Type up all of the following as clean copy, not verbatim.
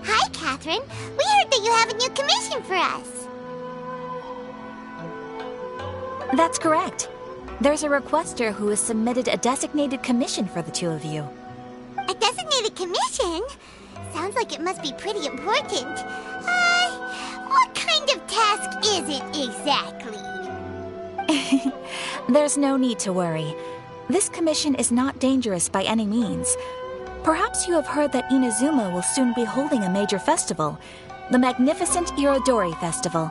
Hi, Catherine. We heard that you have a new commission for us. That's correct. There's a requester who has submitted a designated commission for the two of you. A designated commission? Sounds like it must be pretty important. What kind of task is it exactly? There's no need to worry. This commission is not dangerous by any means. Perhaps you have heard that Inazuma will soon be holding a major festival, the magnificent Irodori Festival.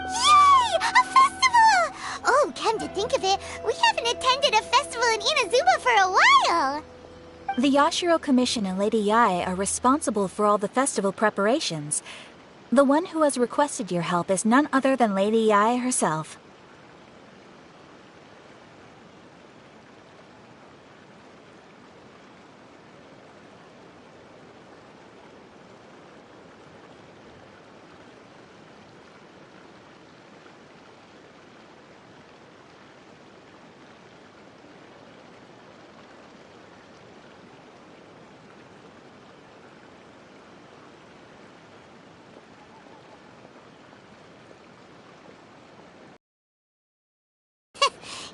Yay! A festival! Oh, come to think of it, we haven't attended a festival in Inazuma for a while. The Yashiro Commission and Lady Yae are responsible for all the festival preparations. The one who has requested your help is none other than Lady Yae herself.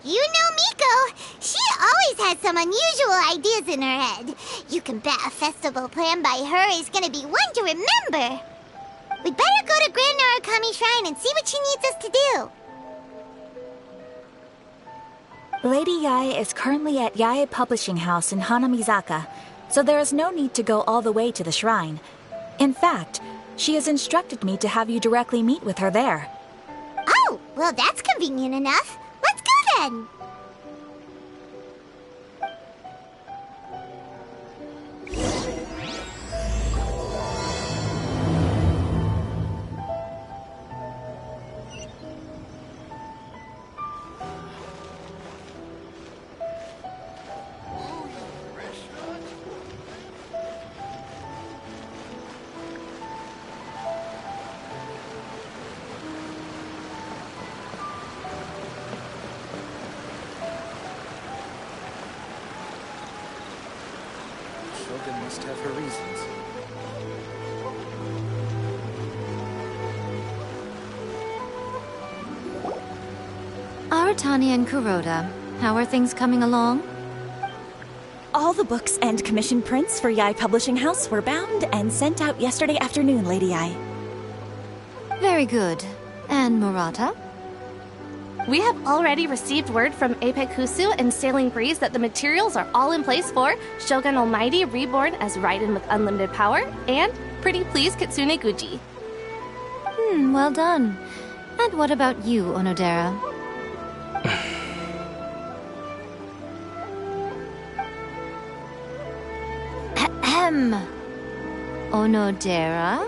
You know Miko. She always has some unusual ideas in her head. You can bet a festival planned by her is gonna be one to remember. We'd better go to Grand Narukami Shrine and see what she needs us to do. Lady Yae is currently at Yae Publishing House in Hanamizaka, so there is no need to go all the way to the shrine. In fact, she has instructed me to have you directly meet with her there. Oh, well that's convenient enough. Let's go then. Shogun must have her reasons. Aratani and Kuroda, how are things coming along? All the books and commission prints for Yae Publishing House were bound and sent out yesterday afternoon, Lady Yae. Very good. And Murata? We have already received word from Apekusu and Sailing Breeze that the materials are all in place for Shogun Almighty Reborn as Raiden with Unlimited Power and Pretty Please Kitsune Guji. Well done. And what about you, Onodera? Ahem. Onodera?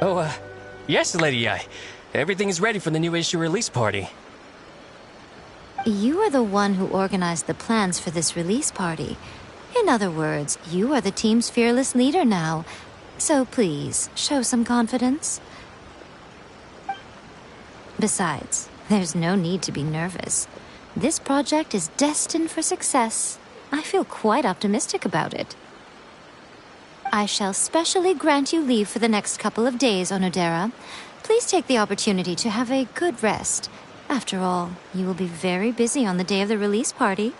Oh, yes, Lady Yae. Everything is ready for the new issue release party. You are the one who organized the plans for this release party. In other words, you are the team's fearless leader now. So please, show some confidence. Besides, there's no need to be nervous. This project is destined for success. I feel quite optimistic about it. I shall specially grant you leave for the next couple of days, Onodera. Please take the opportunity to have a good rest. After all, you will be very busy on the day of the release party.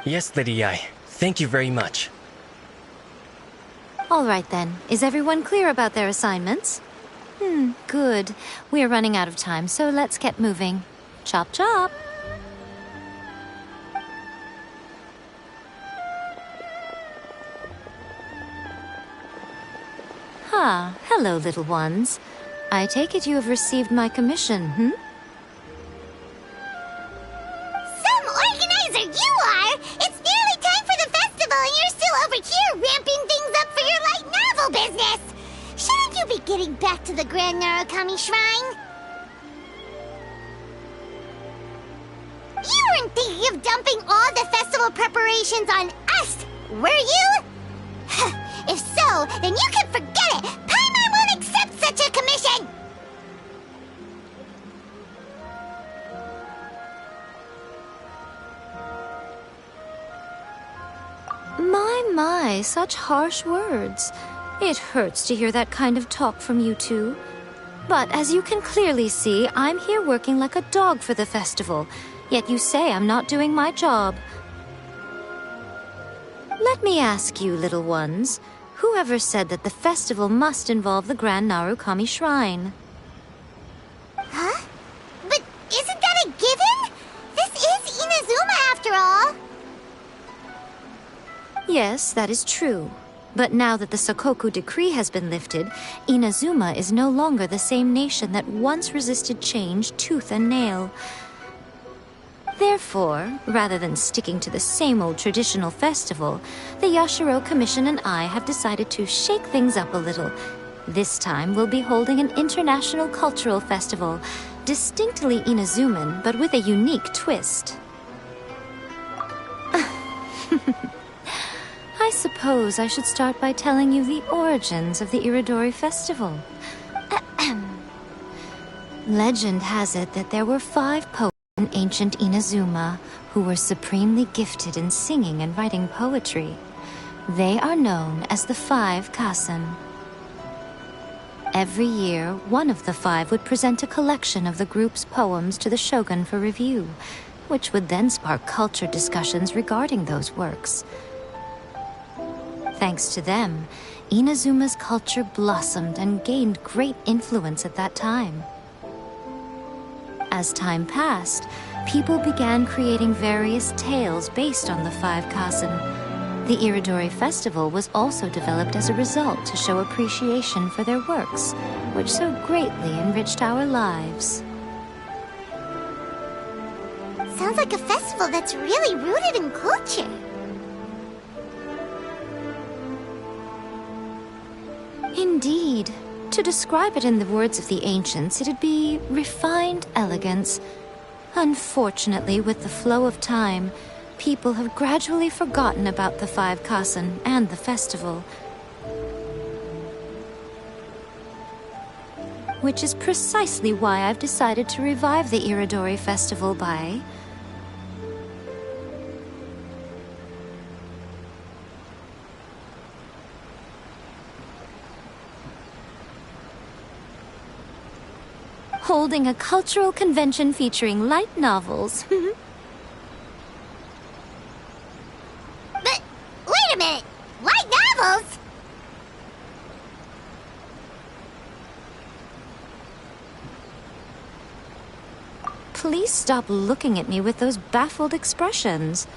Yes, Lady Yai. Thank you very much. All right then. Is everyone clear about their assignments? Good. We are running out of time, so let's get moving. Chop chop! Ah, hello, little ones. I take it you have received my commission, Some organizer you are! It's nearly time for the festival and you're still over here ramping things up for your light novel business! Shouldn't you be getting back to the Grand Narukami Shrine? You weren't thinking of dumping all the festival preparations on us, were you? If so, then you can forget it! Paimon won't accept such a commission! My, such harsh words. It hurts to hear that kind of talk from you two. But as you can clearly see, I'm here working like a dog for the festival. Yet you say I'm not doing my job. Let me ask you, little ones, whoever said that the festival must involve the Grand Narukami Shrine? Huh? But isn't that a given? This is Inazuma after all. Yes, that is true. But now that the Sokoku decree has been lifted, Inazuma is no longer the same nation that once resisted change tooth and nail. Therefore, rather than sticking to the same old traditional festival, the Yashiro Commission and I have decided to shake things up a little. This time we'll be holding an international cultural festival, distinctly Inazuman, but with a unique twist. I suppose I should start by telling you the origins of the Iridori Festival. Legend has it that there were 5 poets in ancient Inazuma who were supremely gifted in singing and writing poetry. They are known as the 5 Kassen. Every year, one of the 5 would present a collection of the group's poems to the shogun for review, which would then spark culture discussions regarding those works. Thanks to them, Inazuma's culture blossomed and gained great influence at that time. As time passed, people began creating various tales based on the 5 Kassen. The Iridori Festival was also developed as a result to show appreciation for their works, which so greatly enriched our lives. Sounds like a festival that's really rooted in culture. Indeed. To describe it in the words of the ancients, it'd be refined elegance. Unfortunately, with the flow of time, people have gradually forgotten about the 5 Kassen and the festival. Which is precisely why I've decided to revive the Iridori Festival by holding a cultural convention featuring light novels. But, wait a minute! Light novels? Please stop looking at me with those baffled expressions.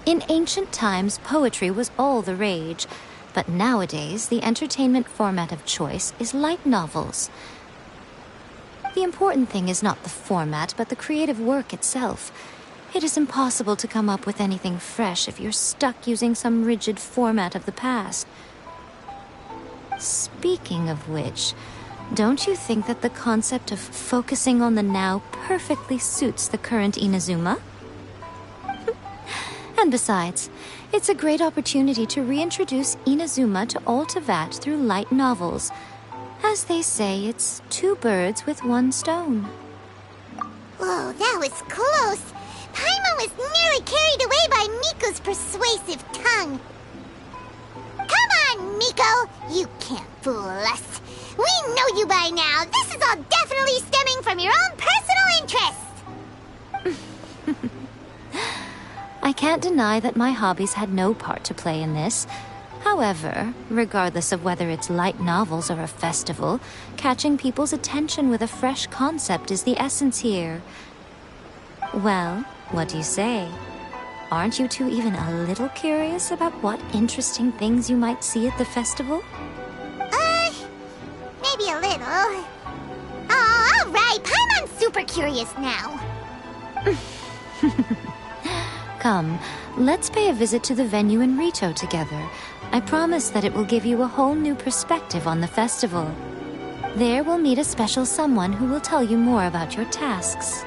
In ancient times, poetry was all the rage, but nowadays the entertainment format of choice is light novels. The important thing is not the format, but the creative work itself. It is impossible to come up with anything fresh if you're stuck using some rigid format of the past. Speaking of which, don't you think that the concept of focusing on the now perfectly suits the current Inazuma? And besides, it's a great opportunity to reintroduce Inazuma to all Teyvat through light novels. As they say, it's 2 birds with 1 stone. Whoa, that was close. Paimon was nearly carried away by Miku's persuasive tongue. Come Miko! You can't fool us. We know you by now. This is all definitely stemming from your own personal interest. I can't deny that my hobbies had no part to play in this. However, regardless of whether it's light novels or a festival, catching people's attention with a fresh concept is the essence here. Well, what do you say? Aren't you two even a little curious about what interesting things you might see at the festival? Maybe a little. Oh, alright, Paimon's super curious now. Come, let's pay a visit to the venue in Rito together. I promise that it will give you a whole new perspective on the festival. There we'll meet a special someone who will tell you more about your tasks.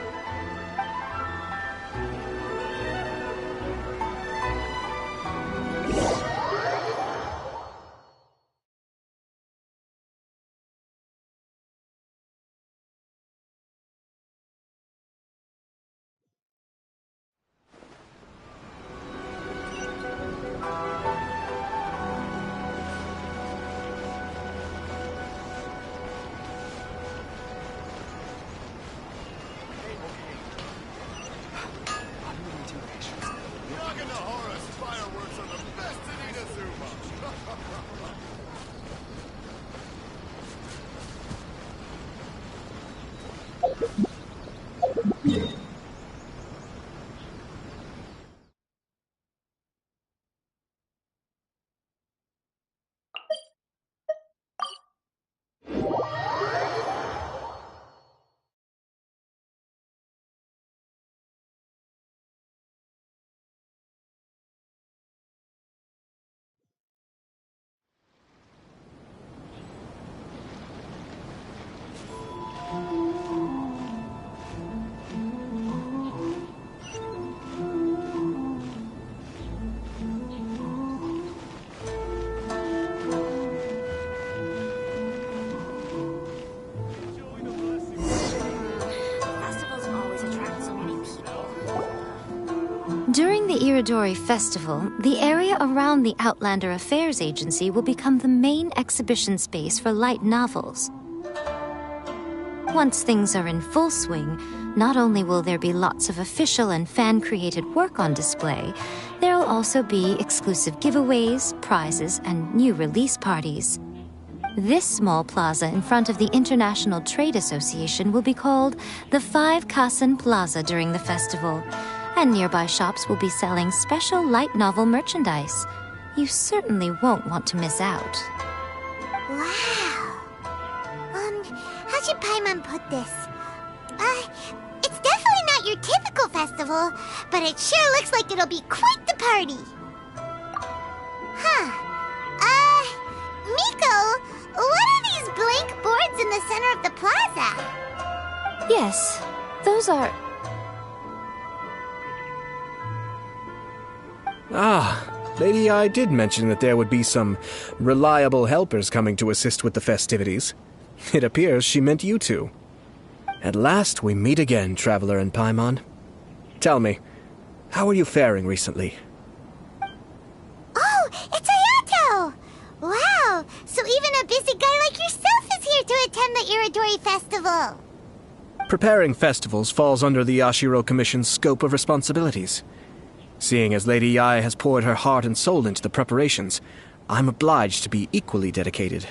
During the Iridori Festival, the area around the Outlander Affairs Agency will become the main exhibition space for light novels. Once things are in full swing, not only will there be lots of official and fan-created work on display, there will also be exclusive giveaways, prizes, and new release parties. This small plaza in front of the International Trade Association will be called the 5 Kasen Plaza during the festival, and nearby shops will be selling special light novel merchandise. You certainly won't want to miss out. Wow. How should Paimon put this? It's definitely not your typical festival, but it sure looks like it'll be quite the party. Huh. Miko, what are these blank boards in the center of the plaza? Yes, those are... Ah, Lady I did mention that there would be some reliable helpers coming to assist with the festivities. It appears she meant you two. At last we meet again, Traveler and Paimon. Tell me, how are you faring recently? Oh, it's Ayato! Wow, so even a busy guy like yourself is here to attend the Iridori Festival. Preparing festivals falls under the Yashiro Commission's scope of responsibilities. Seeing as Lady Yae has poured her heart and soul into the preparations, I'm obliged to be equally dedicated.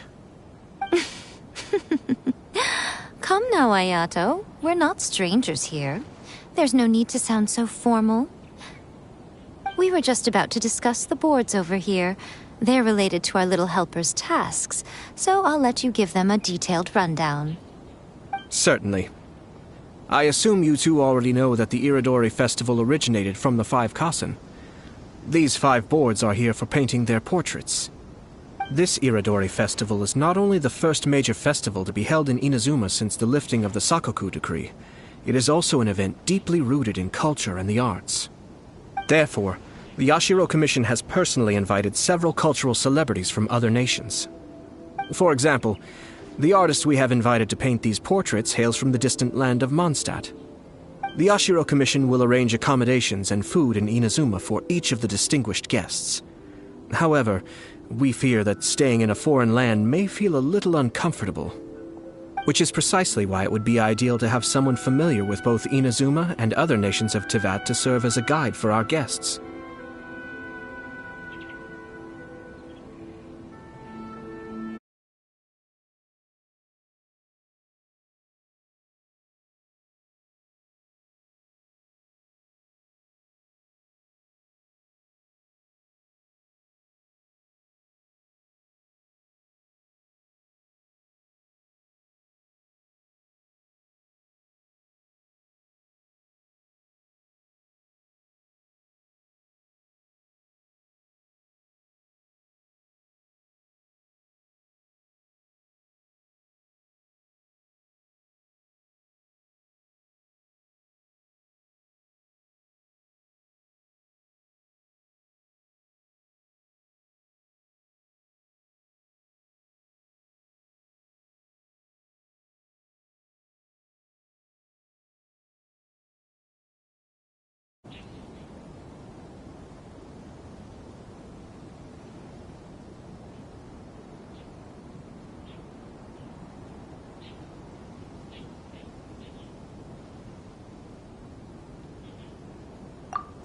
Come now, Ayato. We're not strangers here. There's no need to sound so formal. We were just about to discuss the boards over here. They're related to our little helper's tasks, so I'll let you give them a detailed rundown. Certainly. I assume you two already know that the Iridori Festival originated from the 5 Kasen. These 5 boards are here for painting their portraits. This Iridori Festival is not only the first major festival to be held in Inazuma since the lifting of the Sakoku decree, it is also an event deeply rooted in culture and the arts. Therefore, the Yashiro Commission has personally invited several cultural celebrities from other nations. For example, the artist we have invited to paint these portraits hails from the distant land of Mondstadt. The Yashiro Commission will arrange accommodations and food in Inazuma for each of the distinguished guests. However, We fear that staying in a foreign land may feel a little uncomfortable, which is precisely why it would be ideal to have someone familiar with both Inazuma and other nations of Teyvat to serve as a guide for our guests.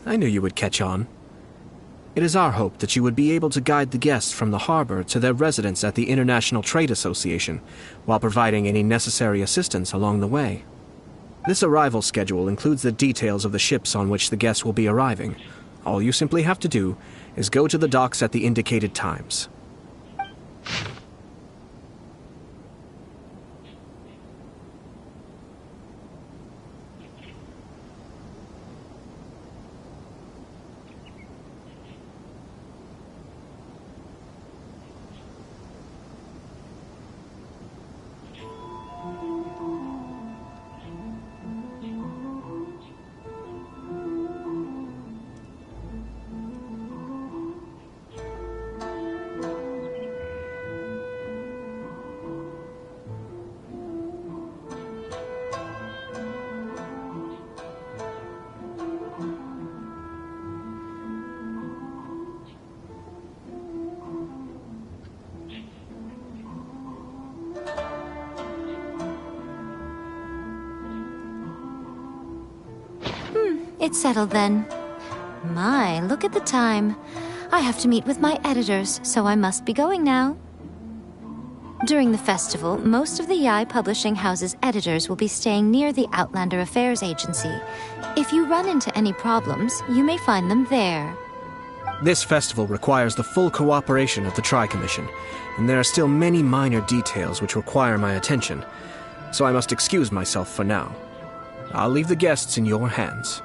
I knew you would catch on. It is our hope that you would be able to guide the guests from the harbor to their residence at the International Trade Association, while providing any necessary assistance along the way. This arrival schedule includes the details of the ships on which the guests will be arriving. All you simply have to do is go to the docks at the indicated times. It's settled then. My, look at the time. I have to meet with my editors, so I must be going now. During the festival, most of the Yai Publishing House's editors will be staying near the Outlander Affairs Agency. If you run into any problems, you may find them there. This festival requires the full cooperation of the Tri-Commission, and there are still many minor details which require my attention, so I must excuse myself for now. I'll leave the guests in your hands.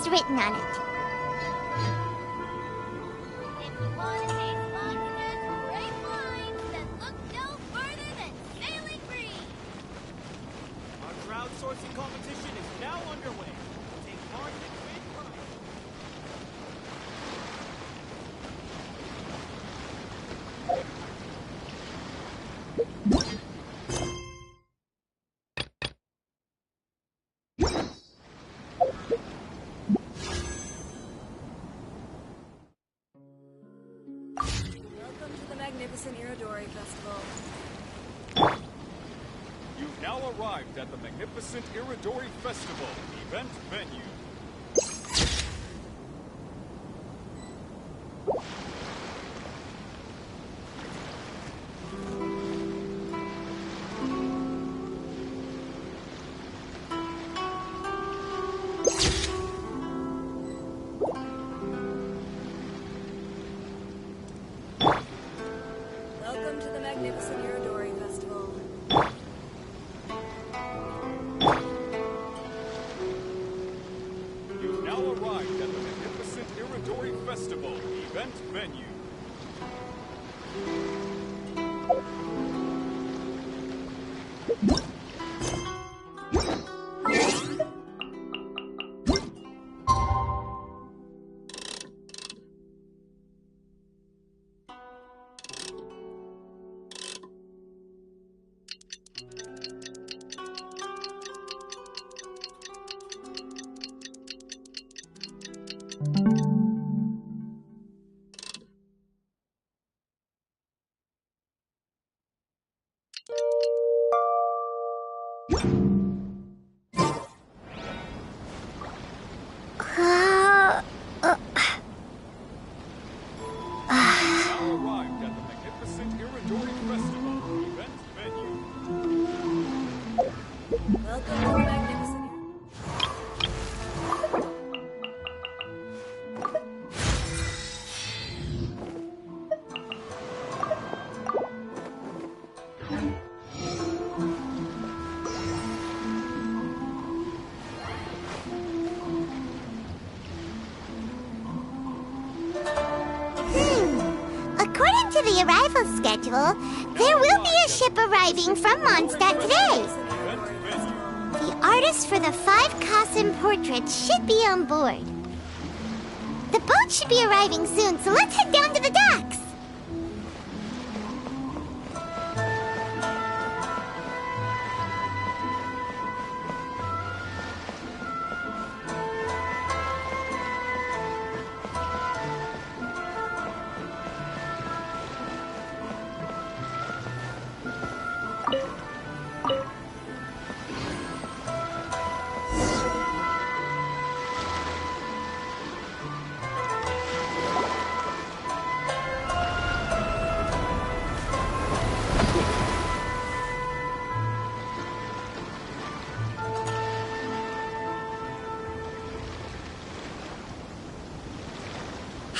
It's written on it. If you want to taste monsters and great wines, then look no further than Sailing Breeze. Our crowdsourcing competition is now underway. Take part and win prizes. Welcome to the magnificent Irodori Festival. You've now arrived at the magnificent Irodori Festival event venue. Welcome to the magnificent Irodori Festival. You've now arrived at the magnificent Irodori Festival event venue. Uh, uh, Now arrived at the magnificent Iridori Festival event venue. Welcome to the magnificent. According to the arrival schedule, there will be a ship arriving from Mondstadt today. The artist for the 5 Kassen portraits should be on board. The boat should be arriving soon, so let's head down to the docks.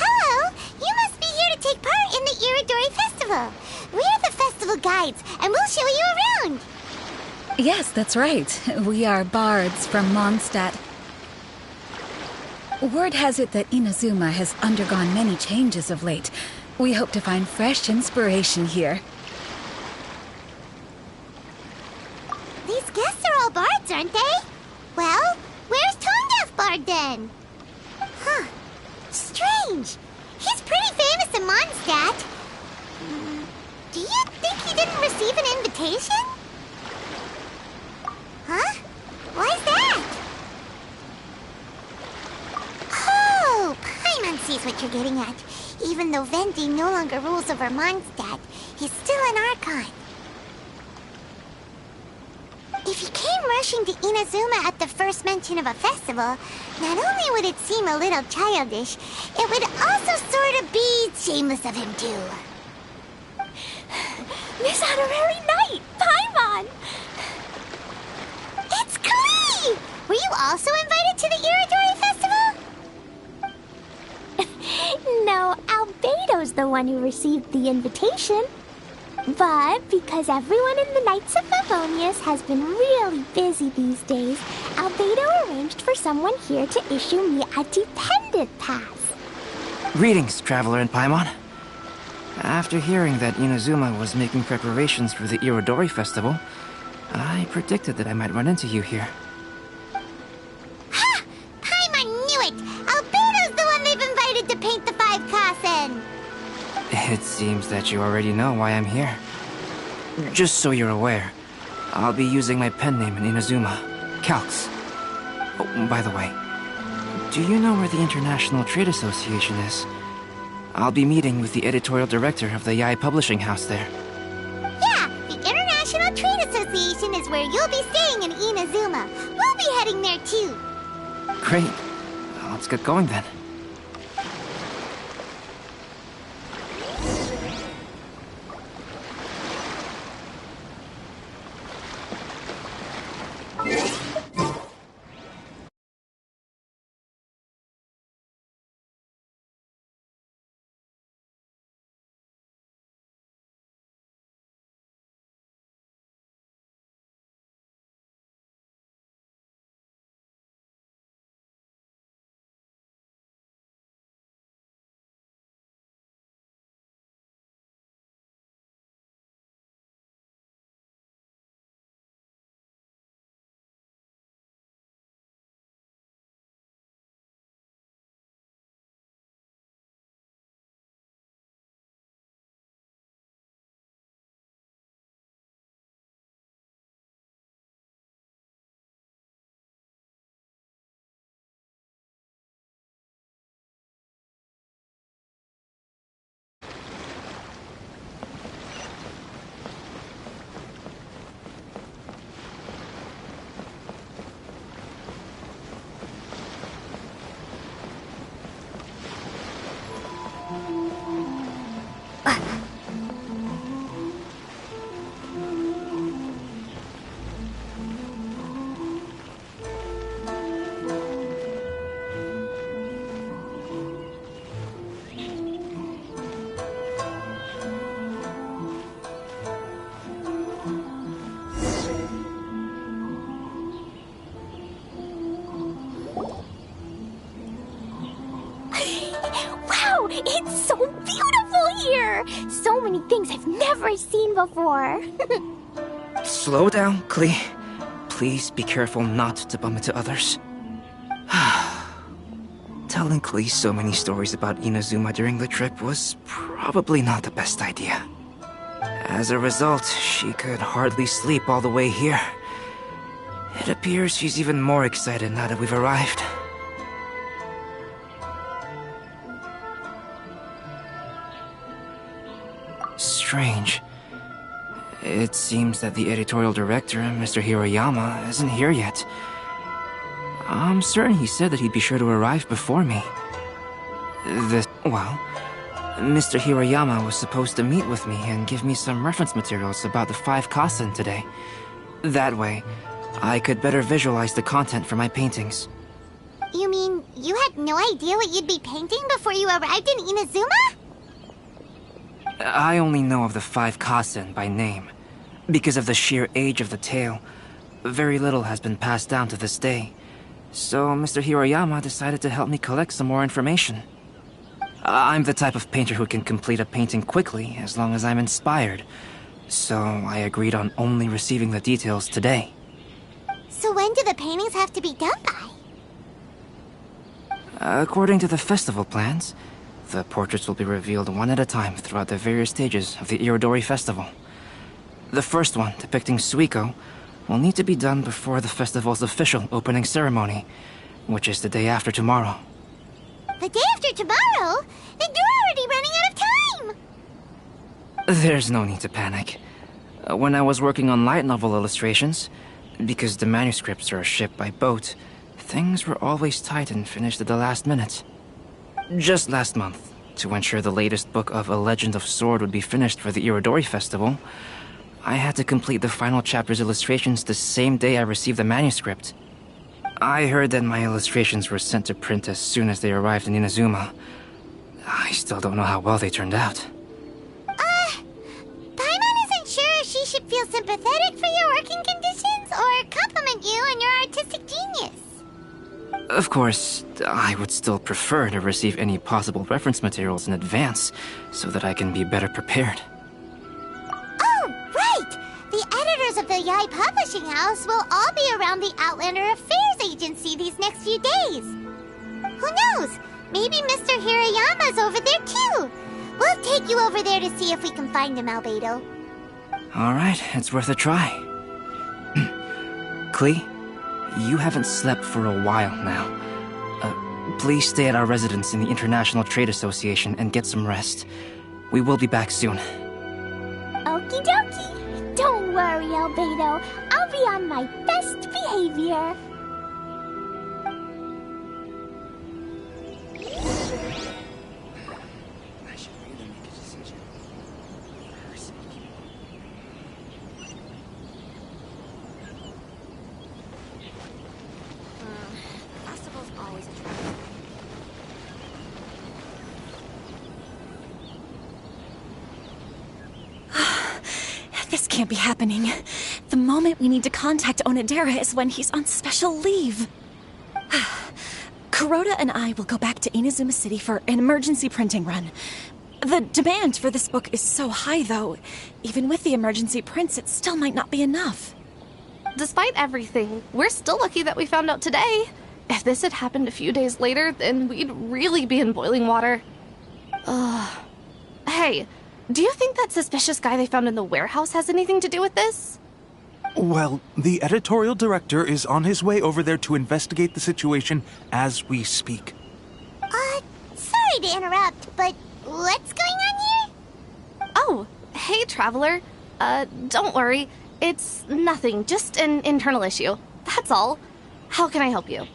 Hello! You must be here to take part in the Iridori Festival. We're the festival guides, and we'll show you around. Yes, that's right. We are bards from Mondstadt. Word has it that Inazuma has undergone many changes of late. We hope to find fresh inspiration here. These guests are all bards, aren't they? Well, where's Tone Deaf Bard then? Huh. Strange. He's pretty famous in Mondstadt. Do you think he didn't receive an invitation? Huh? Why's that? Oh, Paimon sees what you're getting at. Even though Venti no longer rules over Mondstadt, he's still an Archon. If he came rushing to Inazuma at the first mention of a festival, not only would it seem a little childish, it would also sort of be shameless of him too. Miss Honorary Knight, Paimon! It's Klee! Were you also invited to the Iridori Festival? No, Albedo's the one who received the invitation. But because everyone in the Knights of Favonius has been really busy these days, Albedo arranged for someone here to issue me a dependent pass. Greetings, Traveler and Paimon. After hearing that Inazuma was making preparations for the Irodori Festival, I predicted that I might run into you here. Ha! Paimon knew it! Albedo's the one they've invited to paint the 5 Kassen! It seems that you already know why I'm here. Just so you're aware, I'll be using my pen name in Inazuma, Calx. Oh, by the way, do you know where the International Trade Association is? I'll be meeting with the editorial director of the Yae publishing house there. Yeah, the International Trade Association is where you'll be staying in Inazuma. We'll be heading there too. Great. Let's get going then. Wow, it's so beautiful here! So many things I've never seen before. Slow down, Klee. Please be careful not to bump into others. Telling Klee so many stories about Inazuma during the trip was probably not the best idea. As a result, she could hardly sleep all the way here. It appears she's even more excited now that we've arrived. Strange. It seems that the editorial director, Mr. Hiroyama, isn't here yet. I'm certain he said that he'd be sure to arrive before me. Mr. Hiroyama was supposed to meet with me and give me some reference materials about the 5 Kasen today. That way, I could better visualize the content for my paintings. You mean you had no idea what you'd be painting before you arrived in Inazuma? I only know of the 5 Kasen by name. Because of the sheer age of the tale, very little has been passed down to this day. So Mr. Hiroyama decided to help me collect some more information. I'm the type of painter who can complete a painting quickly as long as I'm inspired. So I agreed on only receiving the details today. So when do the paintings have to be done by? According to the festival plans, the portraits will be revealed one at a time throughout the various stages of the Irodori Festival. The first one, depicting Suiko, will need to be done before the festival's official opening ceremony, which is the day after tomorrow. The day after tomorrow? Then you're already running out of time! There's no need to panic. When I was working on light novel illustrations, because the manuscripts are shipped by boat, things were always tight and finished at the last minute. Just last month, to ensure the latest book of A Legend of Sword would be finished for the Irodori Festival, I had to complete the final chapter's illustrations the same day I received the manuscript. I heard that my illustrations were sent to print as soon as they arrived in Inazuma. I still don't know how well they turned out. Paimon isn't sure if she should feel sympathetic for your working conditions or compliment you on your artistic genius. Of course, I would still prefer to receive any possible reference materials in advance, so that I can be better prepared. Oh, right! The editors of the Yai Publishing House will all be around the Outlander Affairs Agency these next few days. Who knows? Maybe Mr. Hiroyama's over there too. We'll take you over there to see if we can find him, Albedo. Alright, it's worth a try. Klee, you haven't slept for a while now. Please stay at our residence in the International Trade Association and get some rest. We will be back soon. Okie dokie. Don't worry, Albedo. I'll be on my best behavior. This can't be happening. The moment we need to contact Onodera is when he's on special leave. Kuroda and I will go back to Inazuma City for an emergency printing run. The demand for this book is so high, though. Even with the emergency prints, it still might not be enough. Despite everything, we're still lucky that we found out today. If this had happened a few days later, then we'd really be in boiling water. Hey, do you think that suspicious guy they found in the warehouse has anything to do with this? Well, the editorial director is on his way over there to investigate the situation as we speak. Sorry to interrupt, but what's going on here? Oh, hey, Traveler. Don't worry. It's nothing, just an internal issue. That's all. How can I help you?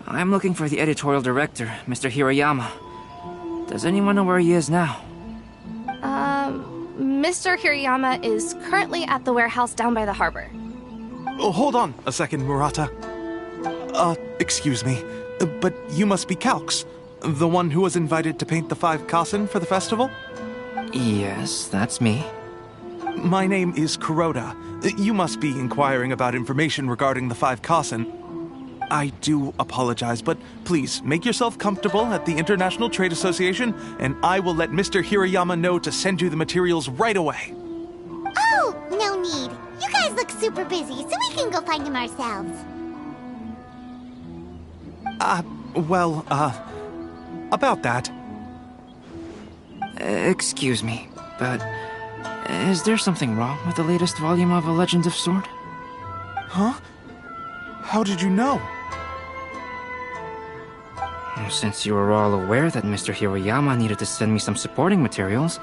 I'm looking for the editorial director, Mr. Hiroyama. Does anyone know where he is now? Mr. Hiroyama is currently at the warehouse down by the harbor. Oh, hold on a second, Murata. Excuse me, but you must be Calx, the one who was invited to paint the 5 Kasen for the festival? Yes, that's me. My name is Kuroda. You must be inquiring about information regarding the 5 Kasen. I do apologize, but please make yourself comfortable at the International Trade Association, and I will let Mr. Hirayama know to send you the materials right away. Oh, no need. You guys look super busy, so we can go find him ourselves. About that. Excuse me, but is there something wrong with the latest volume of A Legend of Sword? Huh? How did you know? Since you were all aware that Mr. Hirayama needed to send me some supporting materials,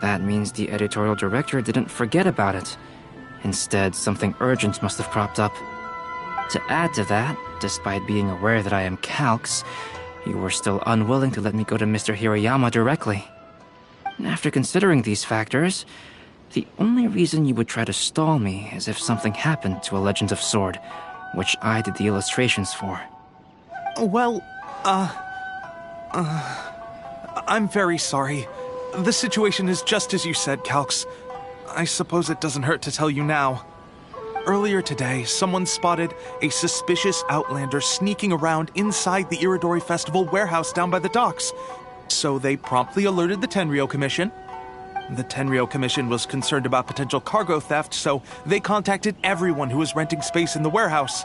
that means the editorial director didn't forget about it. Instead, something urgent must have cropped up. To add to that, despite being aware that I am Calx, you were still unwilling to let me go to Mr. Hirayama directly. After considering these factors, the only reason you would try to stall me is if something happened to A Legend of Sword, which I did the illustrations for. Well, I'm very sorry. The situation is just as you said, Calx. I suppose it doesn't hurt to tell you now. Earlier today, someone spotted a suspicious outlander sneaking around inside the Iridori Festival warehouse down by the docks. So they promptly alerted the Tenryou Commission. The Tenryou Commission was concerned about potential cargo theft, so they contacted everyone who was renting space in the warehouse.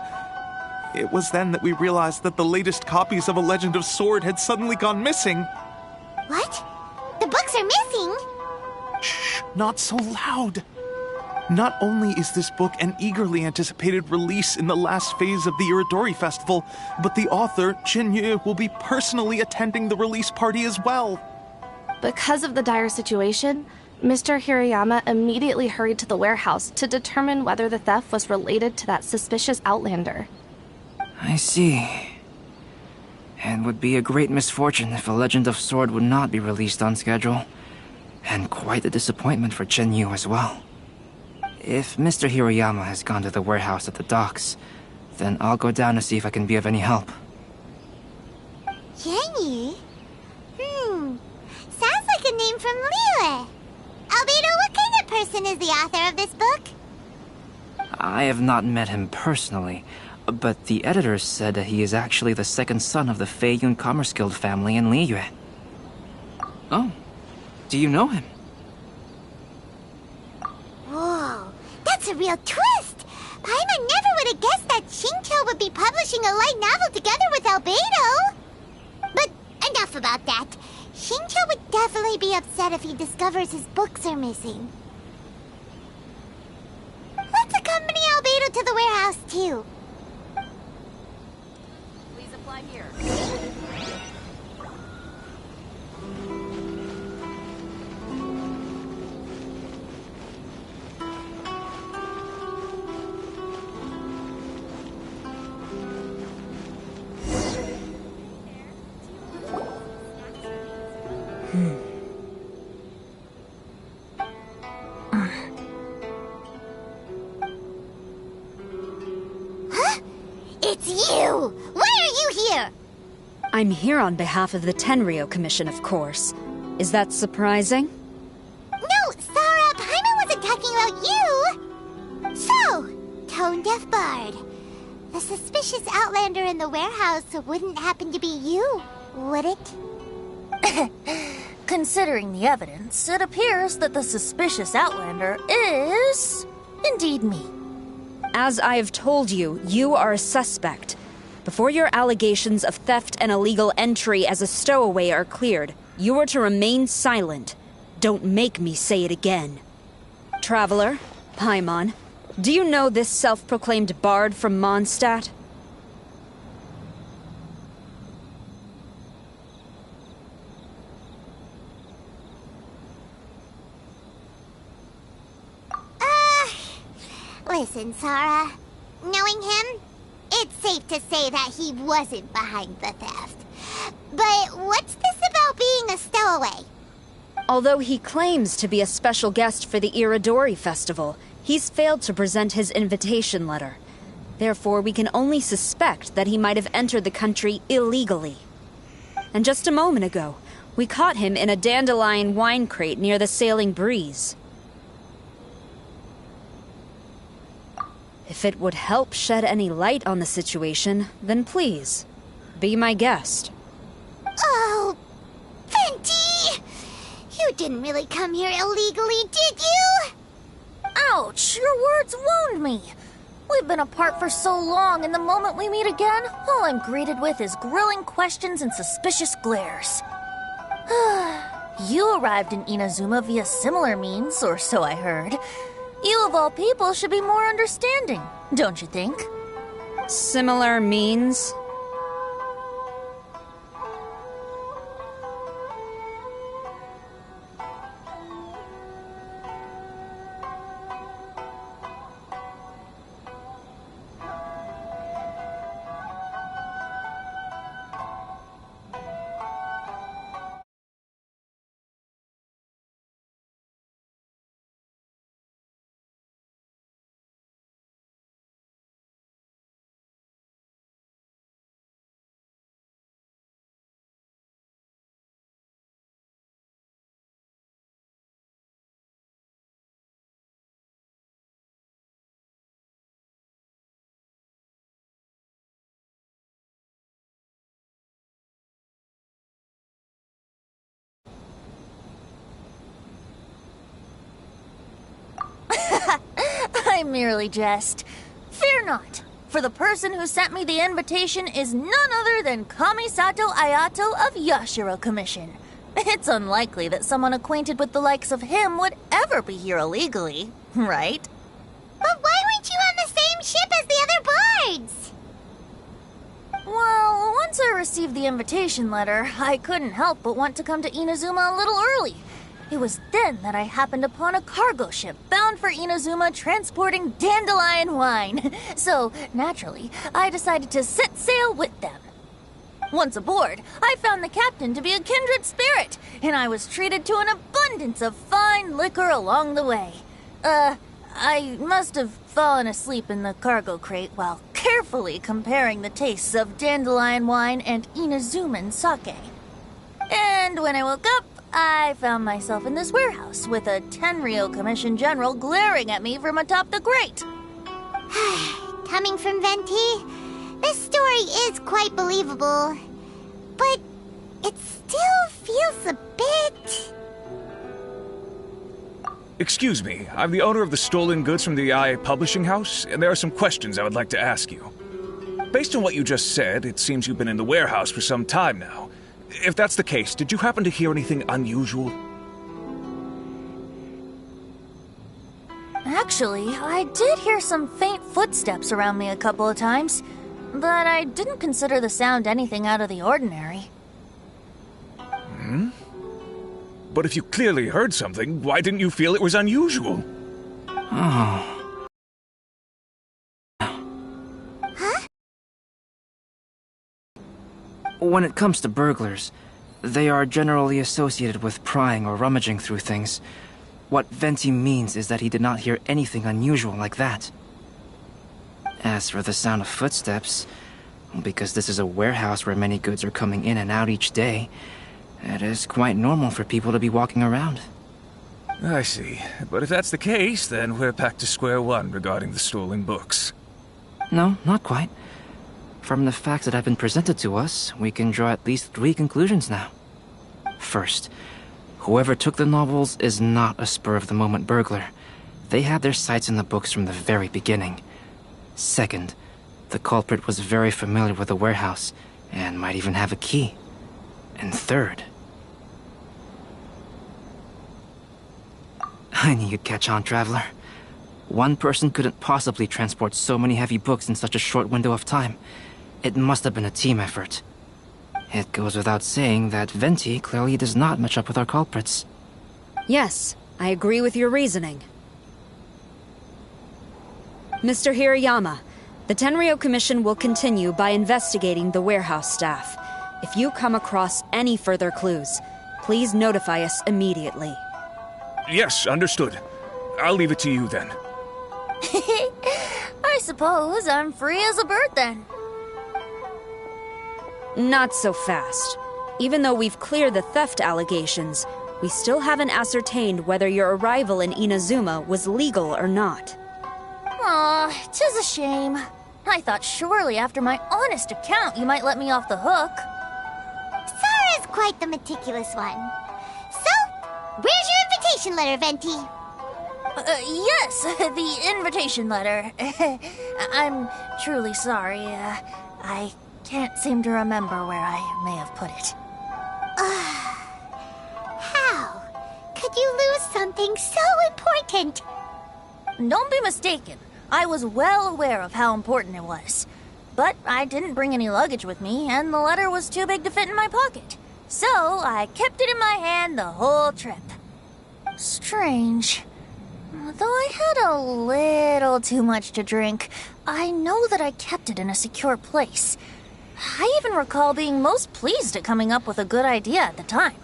It was then that we realized that the latest copies of A Legend of Sword had suddenly gone missing. What? The books are missing? Shh, not so loud. Not only is this book an eagerly anticipated release in the last phase of the Iridori Festival, but the author, Jinyu, will be personally attending the release party as well. Because of the dire situation, Mr. Hirayama immediately hurried to the warehouse to determine whether the theft was related to that suspicious outlander. I see. It would be a great misfortune if A Legend of Sword would not be released on schedule. And quite a disappointment for Jinyu as well. If Mr. Hirayama has gone to the warehouse at the docks, then I'll go down to see if I can be of any help. Jenny? Sounds like a name from Liyue. Albedo, what kind of person is the author of this book? I have not met him personally, but the editors said that he is actually the second son of the Feiyun Commerce Guild family in Liyue. Oh, do you know him? Whoa, that's a real twist! Paimon never would have guessed that Xingqiu would be publishing a light novel together with Albedo! But enough about that. Xingqiu would definitely be upset if he discovers his books are missing. Let's accompany Albedo to the warehouse, too. Please apply here. Huh? It's you! Why are you here? I'm here on behalf of the Tenryou Commission, of course. Is that surprising? No, Sarah, Paimon wasn't talking about you! So, Tone-Deaf Bard. The suspicious outlander in the warehouse wouldn't happen to be you, would it? Considering the evidence, it appears that the suspicious outlander is indeed me. As I have told you, you are a suspect. Before your allegations of theft and illegal entry as a stowaway are cleared, you are to remain silent. Don't make me say it again. Traveler, Paimon, do you know this self-proclaimed bard from Mondstadt? Listen, Sarah. Knowing him, it's safe to say that he wasn't behind the theft. But what's this about being a stowaway? Although he claims to be a special guest for the Iridori Festival, he's failed to present his invitation letter. Therefore, we can only suspect that he might have entered the country illegally. And just a moment ago, we caught him in a dandelion wine crate near the Sailing Breeze. If it would help shed any light on the situation, then please, be my guest. Oh, Venti! You didn't really come here illegally, did you? Ouch! Your words wound me. We've been apart for so long, and the moment we meet again, all I'm greeted with is grilling questions and suspicious glares. You arrived in Inazuma via similar means, or so I heard. You of all people should be more understanding, don't you think? Similar means? I merely jest. Fear not, for the person who sent me the invitation is none other than Kamisato Ayato of Yashiro Commission. It's unlikely that someone acquainted with the likes of him would ever be here illegally, right? But why weren't you on the same ship as the other bards? Well, once I received the invitation letter, I couldn't help but want to come to Inazuma a little early. It was then that I happened upon a cargo ship bound for Inazuma transporting dandelion wine. So, naturally, I decided to set sail with them. Once aboard, I found the captain to be a kindred spirit, and I was treated to an abundance of fine liquor along the way. I must have fallen asleep in the cargo crate while carefully comparing the tastes of dandelion wine and Inazuman sake. And when I woke up, I found myself in this warehouse with a Tenryo Commission General glaring at me from atop the grate. Coming from Venti, this story is quite believable. But it still feels a bit... Excuse me, I'm the owner of the stolen goods from the IA publishing house, and there are some questions I would like to ask you. Based on what you just said, it seems you've been in the warehouse for some time now. If that's the case, did you happen to hear anything unusual? Actually, I did hear some faint footsteps around me a couple of times, but I didn't consider the sound anything out of the ordinary. But if you clearly heard something, why didn't you feel it was unusual? Oh. Huh? When it comes to burglars, they are generally associated with prying or rummaging through things. What Venti means is that he did not hear anything unusual like that. As for the sound of footsteps, because this is a warehouse where many goods are coming in and out each day, it is quite normal for people to be walking around. I see. But if that's the case, then we're back to square one regarding the stolen books. No, not quite. From the facts that have been presented to us, we can draw at least 3 conclusions now. First, whoever took the novels is not a spur-of-the-moment burglar. They had their sights on the books from the very beginning. Second, the culprit was very familiar with the warehouse, and might even have a key. And third... I knew you'd catch on, Traveler. One person couldn't possibly transport so many heavy books in such a short window of time. It must have been a team effort. It goes without saying that Venti clearly does not match up with our culprits. Yes, I agree with your reasoning. Mr. Hirayama, the Tenryo Commission will continue by investigating the warehouse staff. If you come across any further clues, please notify us immediately. Yes, understood. I'll leave it to you then. I suppose I'm free as a bird then. Not so fast. Even though we've cleared the theft allegations, we still haven't ascertained whether your arrival in Inazuma was legal or not. Aw, 'tis a shame. I thought surely after my honest account you might let me off the hook. Sara's quite the meticulous one. So, where's your invitation letter, Venti? Yes, the invitation letter. I'm truly sorry. I can't seem to remember where I may have put it. How could you lose something so important? Don't be mistaken. I was well aware of how important it was. But I didn't bring any luggage with me, and the letter was too big to fit in my pocket. So I kept it in my hand the whole trip. Strange. Though I had a little too much to drink, I know that I kept it in a secure place. I even recall being most pleased at coming up with a good idea at the time.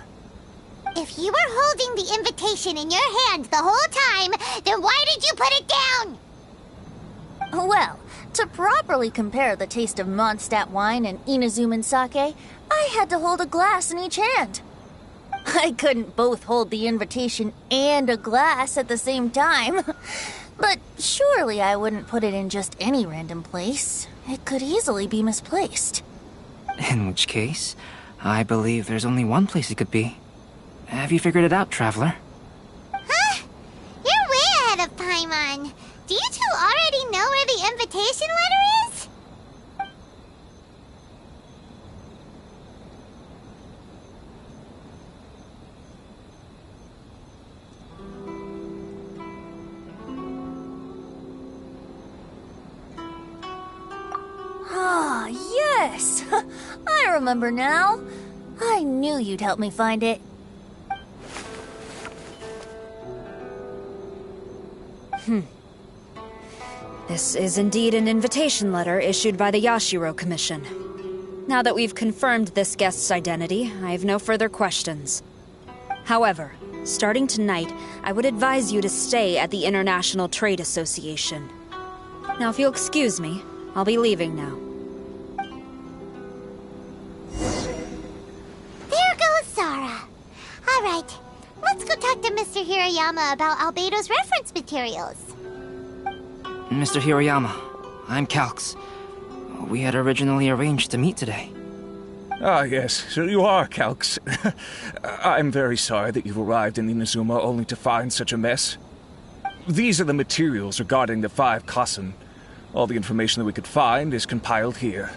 If you were holding the invitation in your hand the whole time, then why did you put it down? Well, to properly compare the taste of Mondstadt wine and Inazuman sake, I had to hold a glass in each hand. I couldn't both hold the invitation and a glass at the same time. But surely I wouldn't put it in just any random place. It could easily be misplaced. In which case, I believe there's only one place it could be. Have you figured it out, Traveler? Huh? You're way ahead of Paimon. Do you two already know where the invitation letter is? Ah, yes! I remember now. I knew you'd help me find it. This is indeed an invitation letter issued by the Yashiro Commission. Now that we've confirmed this guest's identity, I have no further questions. However, starting tonight, I would advise you to stay at the International Trade Association. Now, if you'll excuse me, I'll be leaving now. There goes Sara. All right, let's go talk to Mr. Hirayama about Albedo's reference materials. Mr. Hiroyama, I'm Calx. We had originally arranged to meet today. Ah, yes, so you are Calx. I'm very sorry that you've arrived in Inazuma only to find such a mess. These are the materials regarding the 5 Kassen. All the information that we could find is compiled here.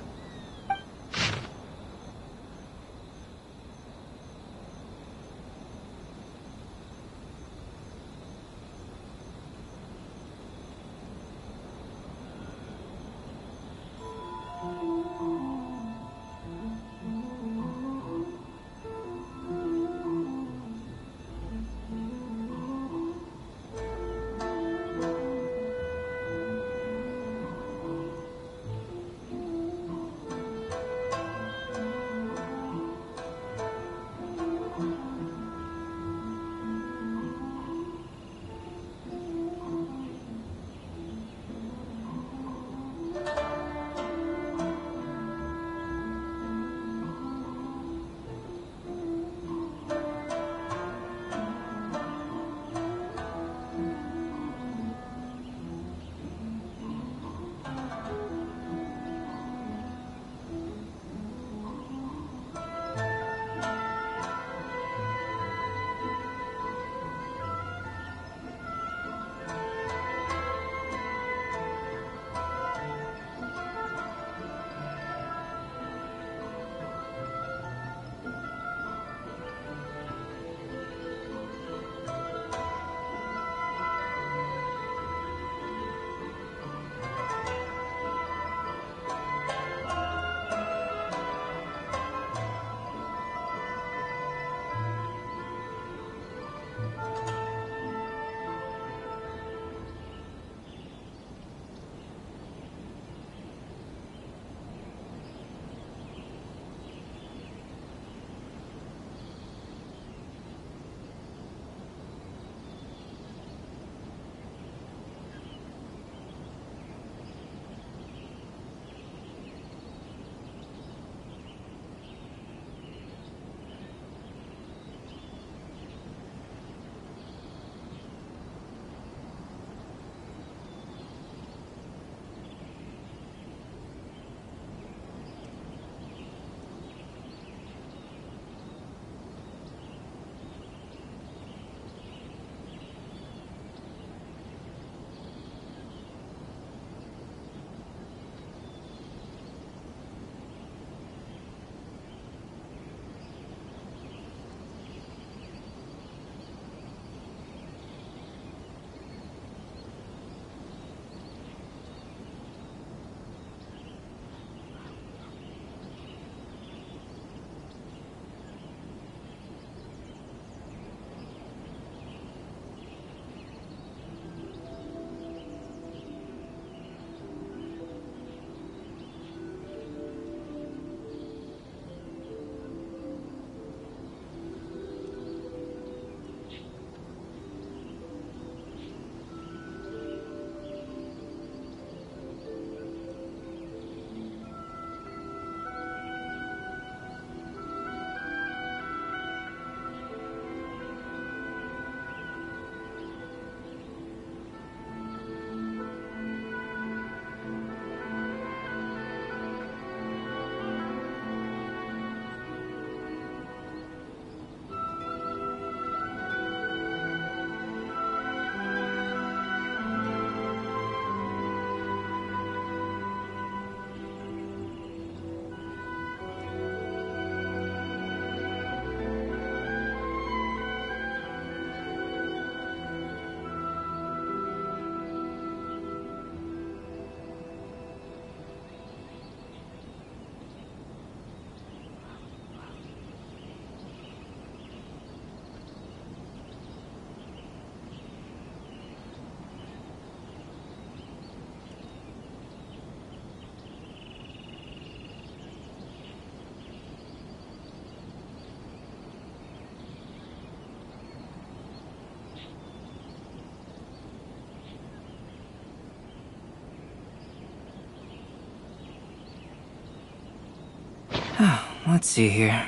Let's see here.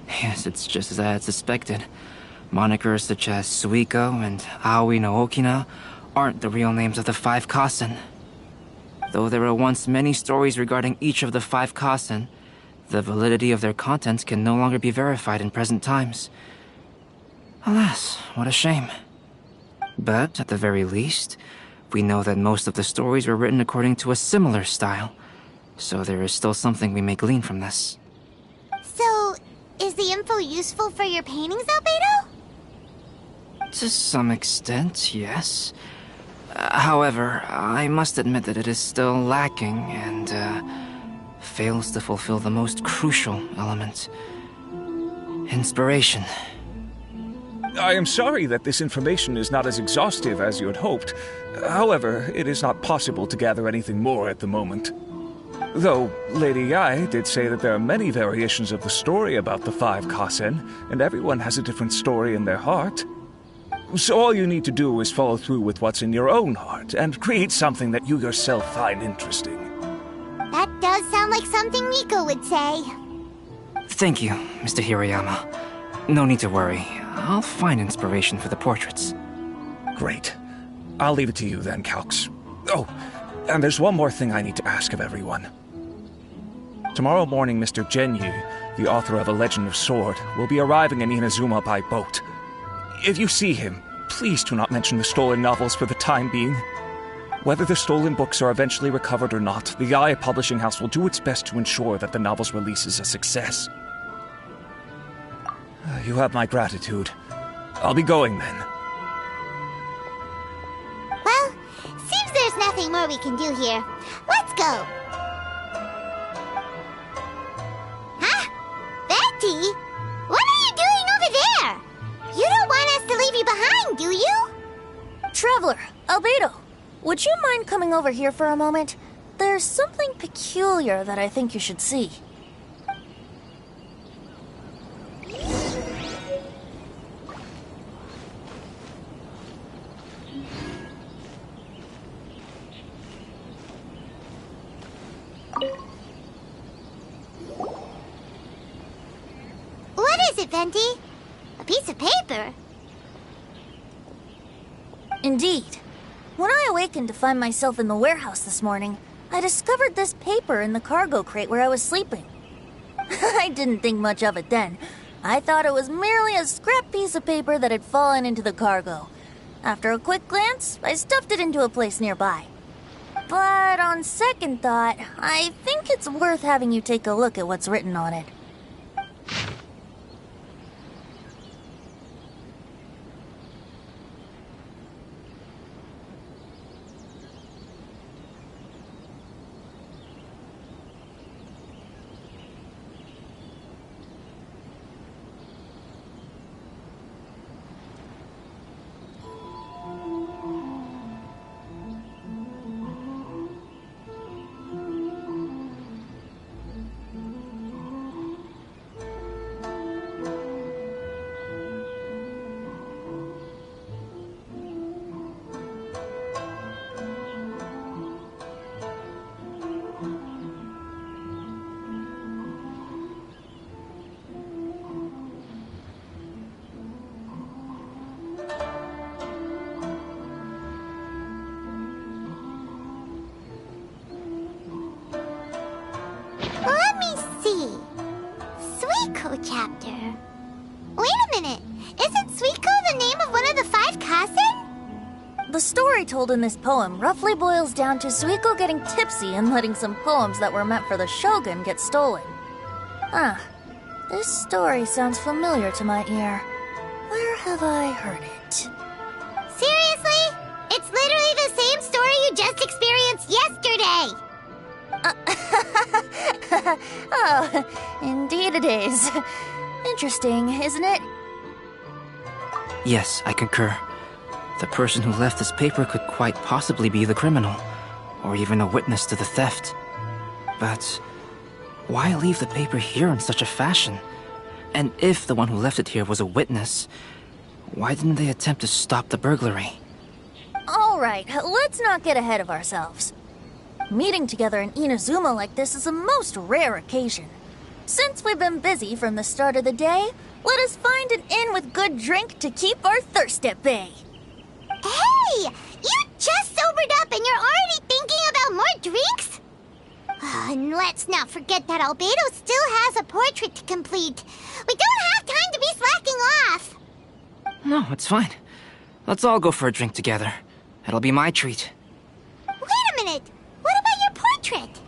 Yes, it's just as I had suspected. Monikers such as Suiko and Aoi no Okina aren't the real names of the 5 Kasen. Though there were once many stories regarding each of the 5 Kasen, the validity of their contents can no longer be verified in present times. Alas, what a shame. But, at the very least, we know that most of the stories were written according to a similar style, so there is still something we may glean from this. So, is the info useful for your paintings, Albedo? To some extent, yes. However, I must admit that it is still lacking and fails to fulfill the most crucial element. Inspiration. I am sorry that this information is not as exhaustive as you had hoped. However, it is not possible to gather anything more at the moment. Though, Lady Yae did say that there are many variations of the story about the 5 Kasen, and everyone has a different story in their heart. So all you need to do is follow through with what's in your own heart, and create something that you yourself find interesting. That does sound like something Miko would say. Thank you, Mr. Hirayama. No need to worry. I'll find inspiration for the portraits. Great. I'll leave it to you then, Calx. Oh, and there's one more thing I need to ask of everyone. Tomorrow morning, Mr. Genyu, the author of A Legend of Sword, will be arriving in Inazuma by boat. If you see him, please do not mention the stolen novels for the time being. Whether the stolen books are eventually recovered or not, the Yae Publishing House will do its best to ensure that the novel's release is a success. You have my gratitude. I'll be going then. Well, seems there's nothing more we can do here. Let's go. Huh? Betty? What are you doing over there? You don't want us to leave you behind, do you? Traveler, Albedo, would you mind coming over here for a moment? There's something peculiar that I think you should see. What is it, Venti? A piece of paper? Indeed. When I awakened to find myself in the warehouse this morning, I discovered this paper in the cargo crate where I was sleeping. I didn't think much of it then. I thought it was merely a scrap piece of paper that had fallen into the cargo. After a quick glance, I stuffed it into a place nearby. But on second thought, I think it's worth having you take a look at what's written on it. Let me see. Suiko chapter. Wait a minute. Isn't Suiko the name of one of the 5 Kasen? The story told in this poem roughly boils down to Suiko getting tipsy and letting some poems that were meant for the shogun get stolen. Ah, this story sounds familiar to my ear. Where have I heard it? Seriously? It's literally the same story you just experienced yesterday. Oh, indeed it is. Interesting, isn't it? Yes, I concur. The person who left this paper could quite possibly be the criminal, or even a witness to the theft. But why leave the paper here in such a fashion? And if the one who left it here was a witness, why didn't they attempt to stop the burglary? All right, let's not get ahead of ourselves. Meeting together in Inazuma like this is a most rare occasion. Since we've been busy from the start of the day, let us find an inn with good drink to keep our thirst at bay. Hey! You just sobered up and you're already thinking about more drinks? And let's not forget that Albedo still has a portrait to complete. We don't have time to be slacking off. No, it's fine. Let's all go for a drink together. It'll be my treat. Wait a minute. What about your portrait?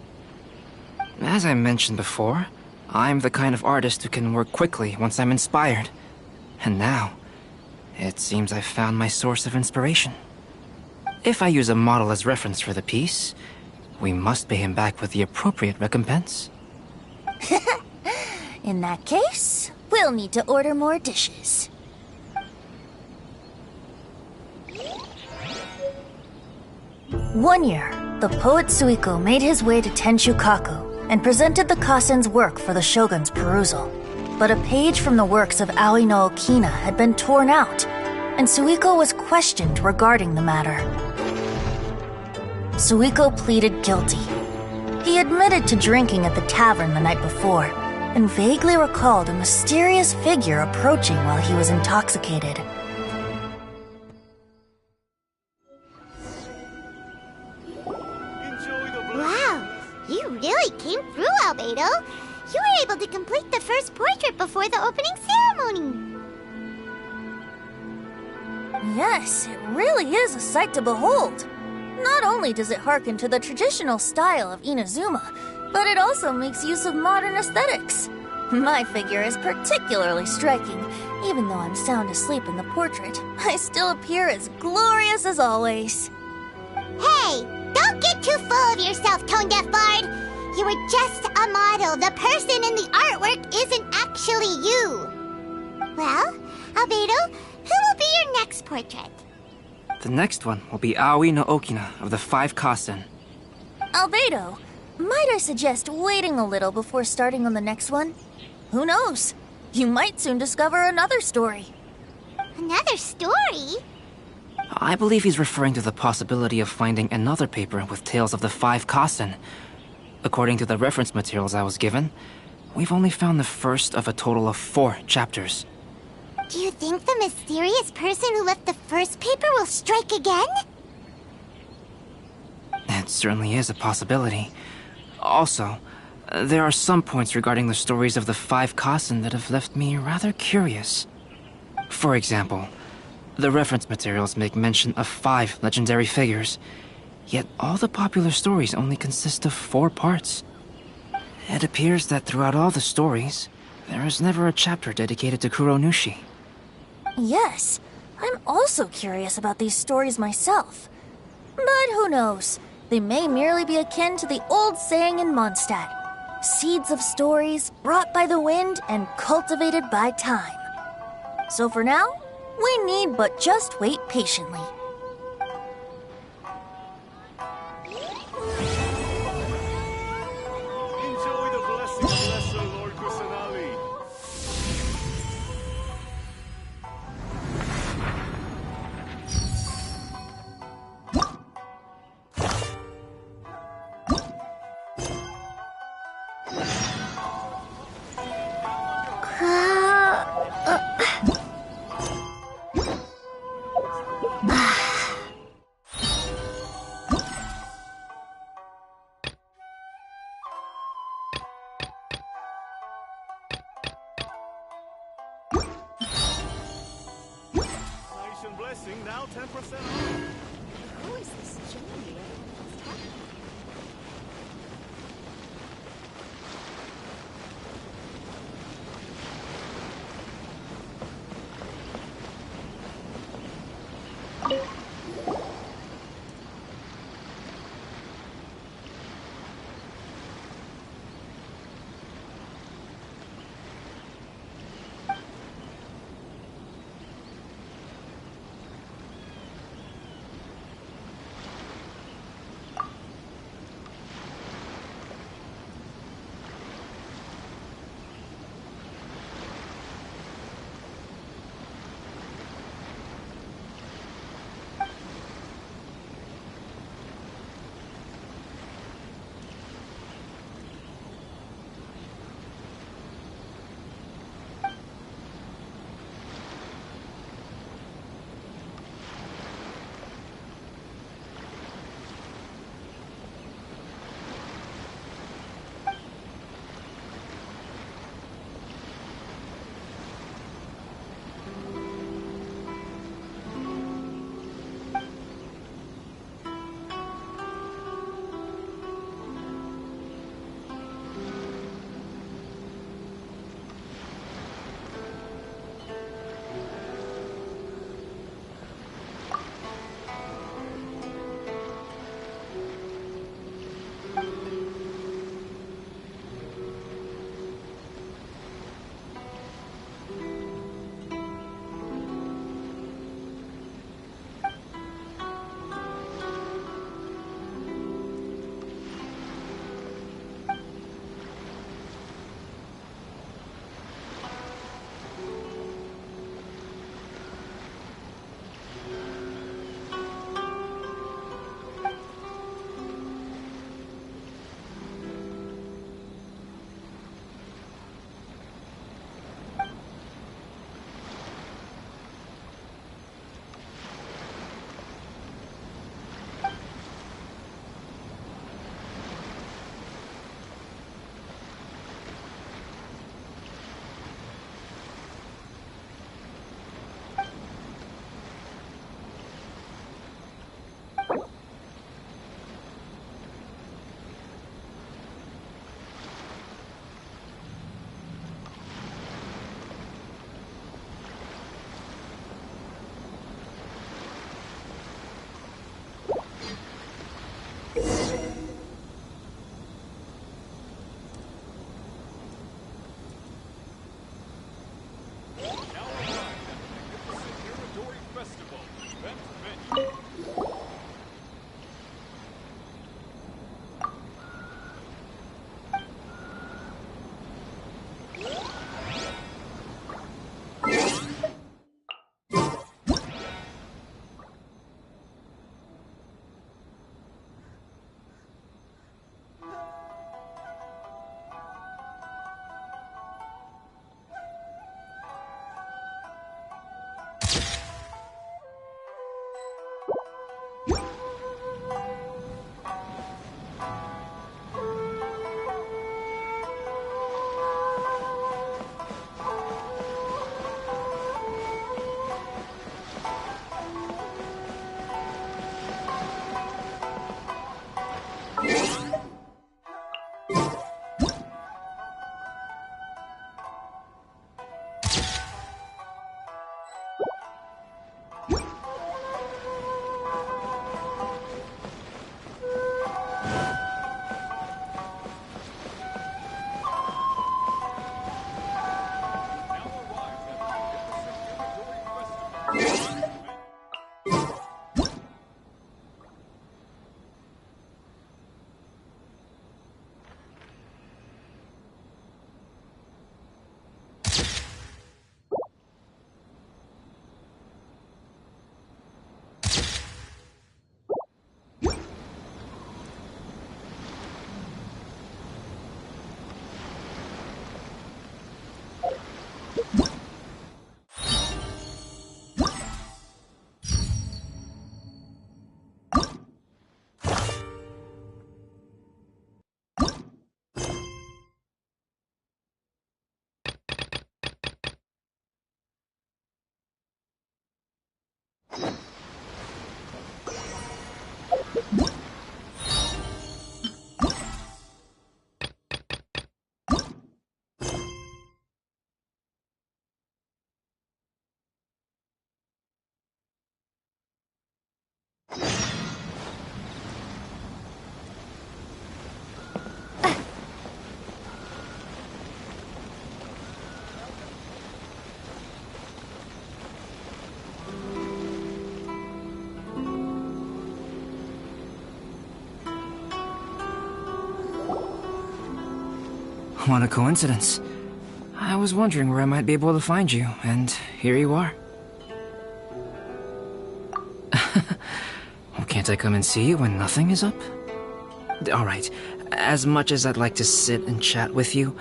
As I mentioned before, I'm the kind of artist who can work quickly once I'm inspired. And now, it seems I've found my source of inspiration. If I use a model as reference for the piece, we must pay him back with the appropriate recompense. In that case, we'll need to order more dishes. One year, the poet Suiko made his way to Tenshukaku and presented the Kasen's work for the shogun's perusal. But a page from the works of Aoi no Okina had been torn out, and Suiko was questioned regarding the matter. Suiko pleaded guilty. He admitted to drinking at the tavern the night before, and vaguely recalled a mysterious figure approaching while he was intoxicated. Wow, you really came through, Albedo. You were able to complete the first portrait before the opening ceremony. Yes, it really is a sight to behold. Not only does it harken to the traditional style of Inazuma, but it also makes use of modern aesthetics. My figure is particularly striking. Even though I'm sound asleep in the portrait, I still appear as glorious as always. Hey, don't get too full of yourself, Tone-Deaf Bard. You were just a model. The person in the artwork isn't actually you. Well, Albedo, who will be your next portrait? The next one will be Aoi no Okina of the 5 Kasen. Albedo, might I suggest waiting a little before starting on the next one? Who knows? You might soon discover another story. Another story? I believe he's referring to the possibility of finding another paper with tales of the 5 Kasen. According to the reference materials I was given, we've only found the first of a total of 4 chapters. Do you think the mysterious person who left the first paper will strike again? It certainly is a possibility. Also, there are some points regarding the stories of the 5 Kasen that have left me rather curious. For example, the reference materials make mention of 5 legendary figures, yet all the popular stories only consist of 4 parts. It appears that throughout all the stories, there is never a chapter dedicated to Kuronushi. Yes, I'm also curious about these stories myself. But who knows? They may merely be akin to the old saying in Mondstadt. Seeds of stories brought by the wind and cultivated by time. So for now, we need but just wait patiently. Enjoy the blessing of Lesser Lord Kusanali. Nation blessing now 10% off. Who is this Jamie? What a coincidence. I was wondering where I might be able to find you, and here you are. Well, can't I come and see you when nothing is up? Alright, as much as I'd like to sit and chat with you,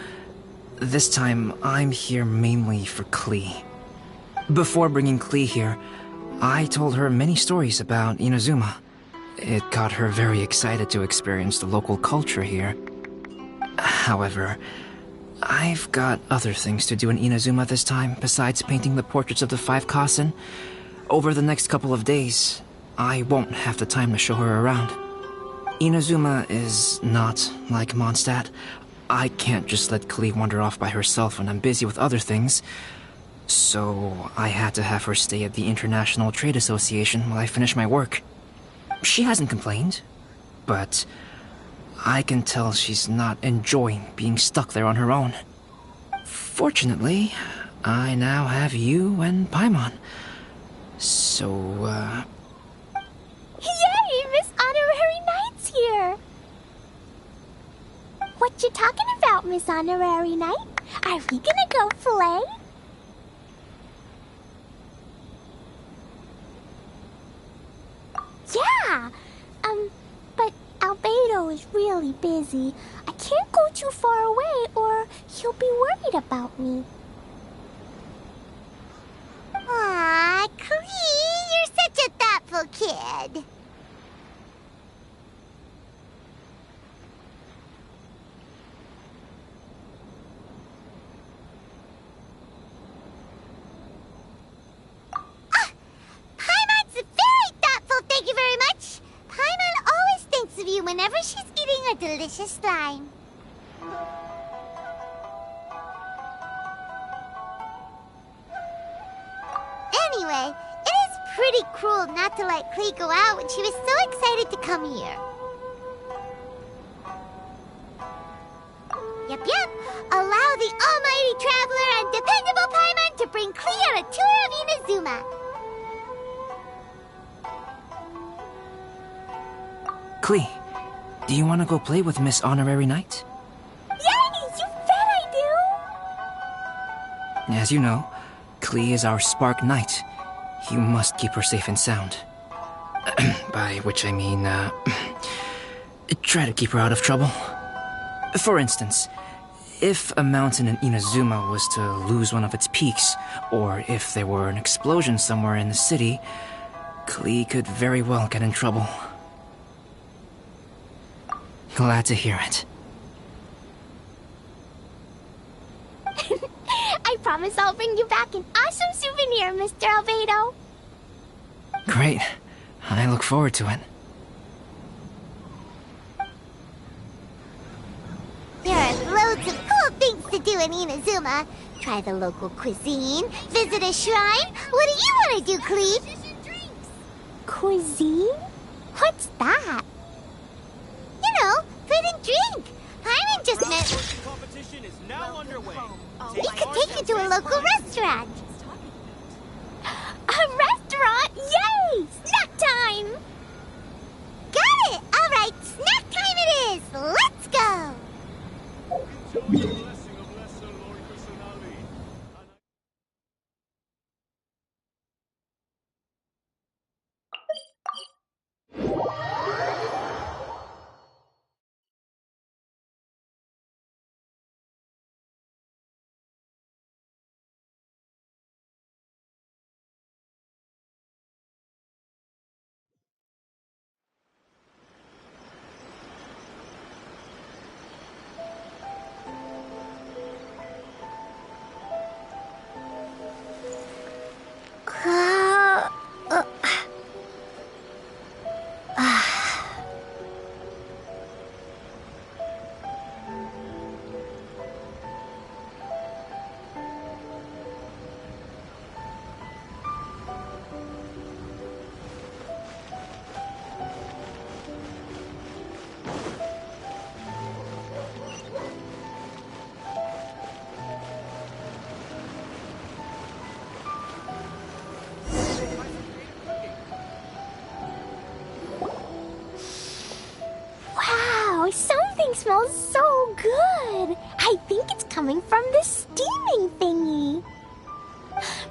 this time I'm here mainly for Klee. Before bringing Klee here, I told her many stories about Inazuma. It got her very excited to experience the local culture here. However, I've got other things to do in Inazuma this time besides painting the portraits of the 5 Kasen. Over the next couple of days, I won't have the time to show her around. Inazuma is not like Mondstadt. I can't just let Klee wander off by herself when I'm busy with other things. So I had to have her stay at the International Trade Association while I finish my work. She hasn't complained, but I can tell she's not enjoying being stuck there on her own. Fortunately, I now have you and Paimon. So, Yay! Miss Honorary Knight's here! What you talking about, Miss Honorary Knight? Are we gonna go play? Yeah! But Albedo is really busy. I can't go too far away or he'll be worried about me. Aw, Klee, you're such a thoughtful kid. Paimon's very thoughtful, thank you very much. Paimon always thinks of you whenever she's eating a delicious slime. Anyway, it is pretty cruel not to let Klee go out when she was so excited to come here. Yep. Allow the almighty traveler and dependable Paimon to bring Klee on a tour of Inazuma. Klee, do you want to go play with Miss Honorary Knight? Yay! You bet I do! As you know, Klee is our Spark Knight. You must keep her safe and sound. By which I mean, try to keep her out of trouble. For instance, if a mountain in Inazuma was to lose one of its peaks, or if there were an explosion somewhere in the city, Klee could very well get in trouble. Glad to hear it. I promise I'll bring you back an awesome souvenir, Mr. Albedo. Great. I look forward to it. There are loads of cool things to do in Inazuma. Try the local cuisine, visit a shrine. What do you want to do, Klee? Cuisine? What's that? You know, food and drink. Paimon just met... Competition is now underway. He could take you to a local restaurant. A restaurant? Yay! Snack time! Got it! All right, snack time it is. Let's go. I think it's coming from the steaming thingy.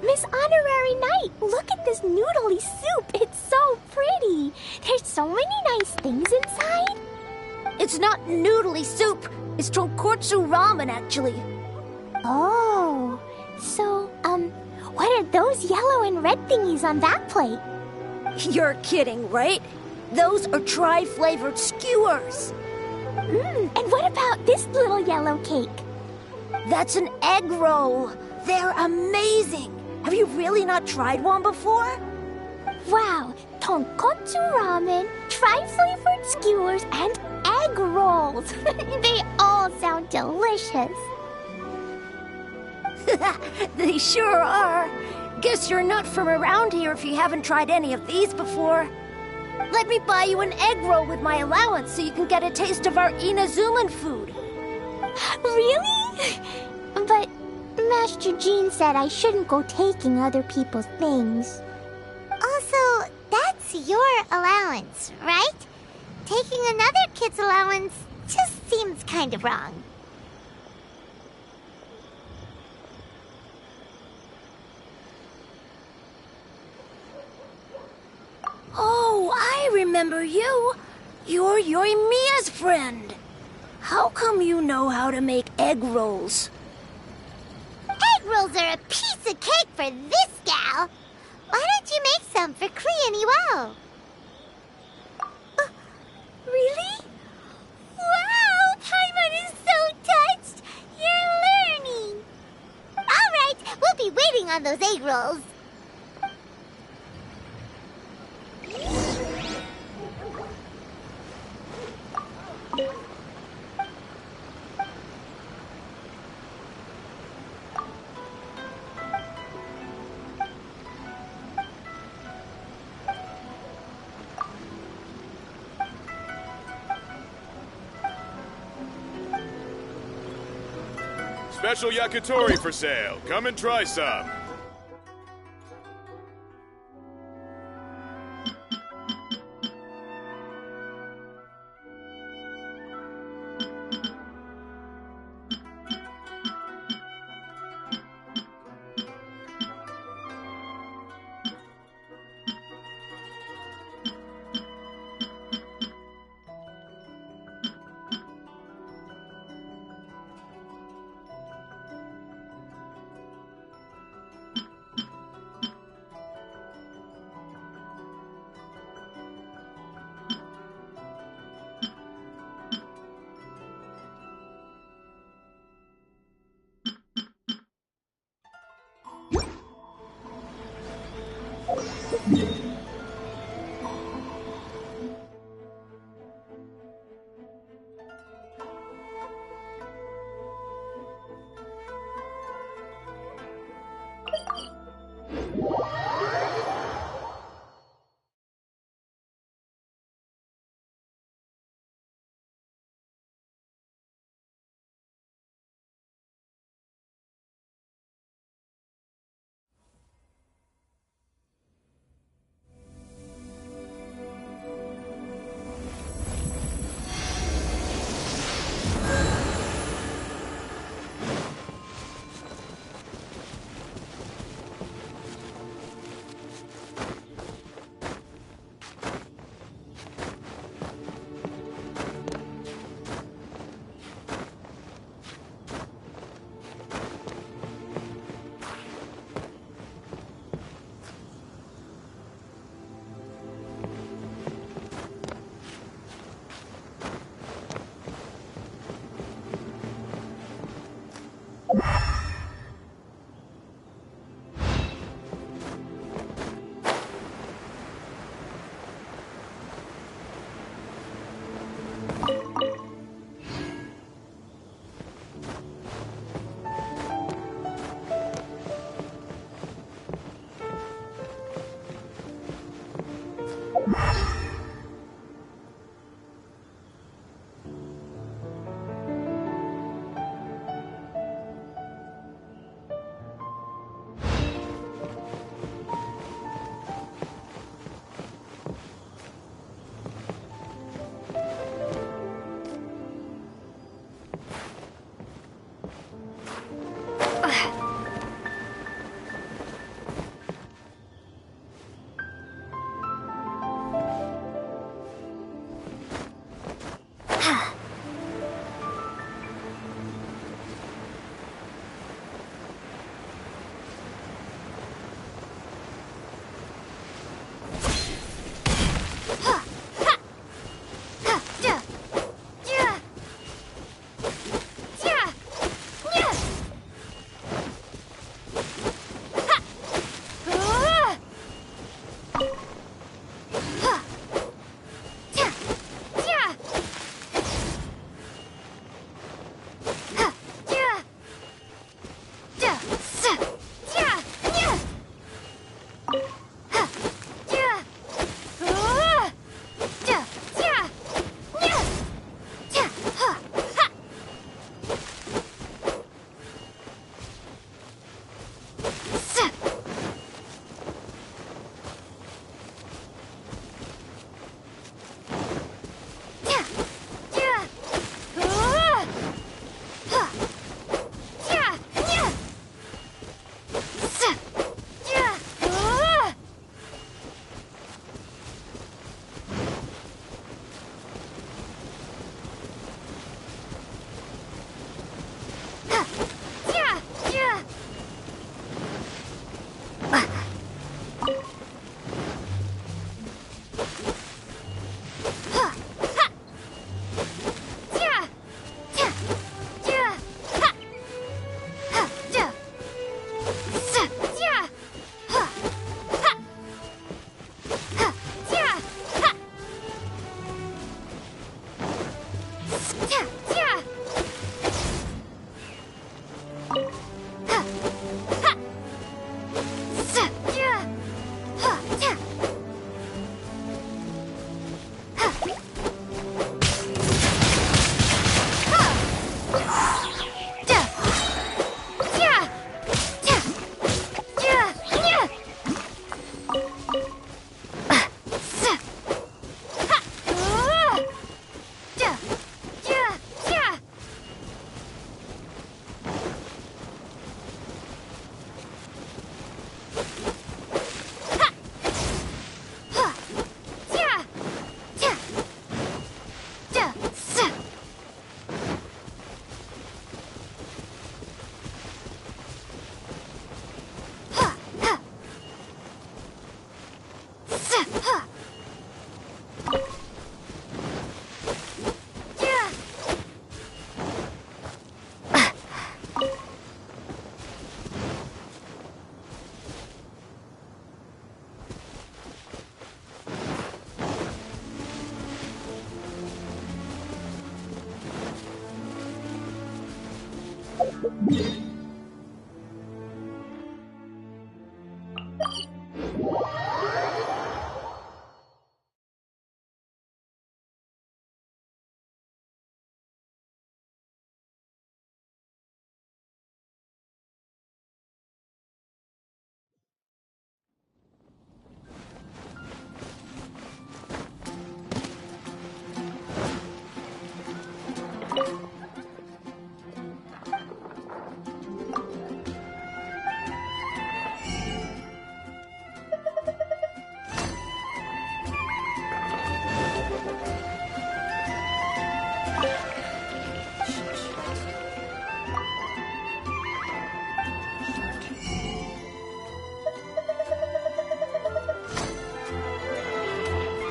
Miss Honorary Knight, look at this noodly soup. It's so pretty. There's so many nice things inside. It's not noodly soup. It's tonkotsu ramen, actually. Oh, so, what are those yellow and red thingies on that plate? You're kidding, right? Those are tri-flavored skewers. And what about this little yellow cake? That's an egg roll. They're amazing. Have you really not tried one before? Wow, tonkotsu ramen, tri-flavored skewers, and egg rolls. They all sound delicious. They sure are. Guess you're not from around here if you haven't tried any of these before. Let me buy you an egg roll with my allowance so you can get a taste of our Inazuman food. Really? But Master Jean said I shouldn't go taking other people's things. Also, that's your allowance, right? Taking another kid's allowance just seems kind of wrong. Oh, I remember you. You're Yoimiya's friend. How come you know how to make egg rolls? Egg rolls are a piece of cake for this gal. Why don't you make some for Klee and Iwao? Really? Wow, Paimon is so touched. You're learning. All right, we'll be waiting on those egg rolls. Special yakitori for sale. Come and try some.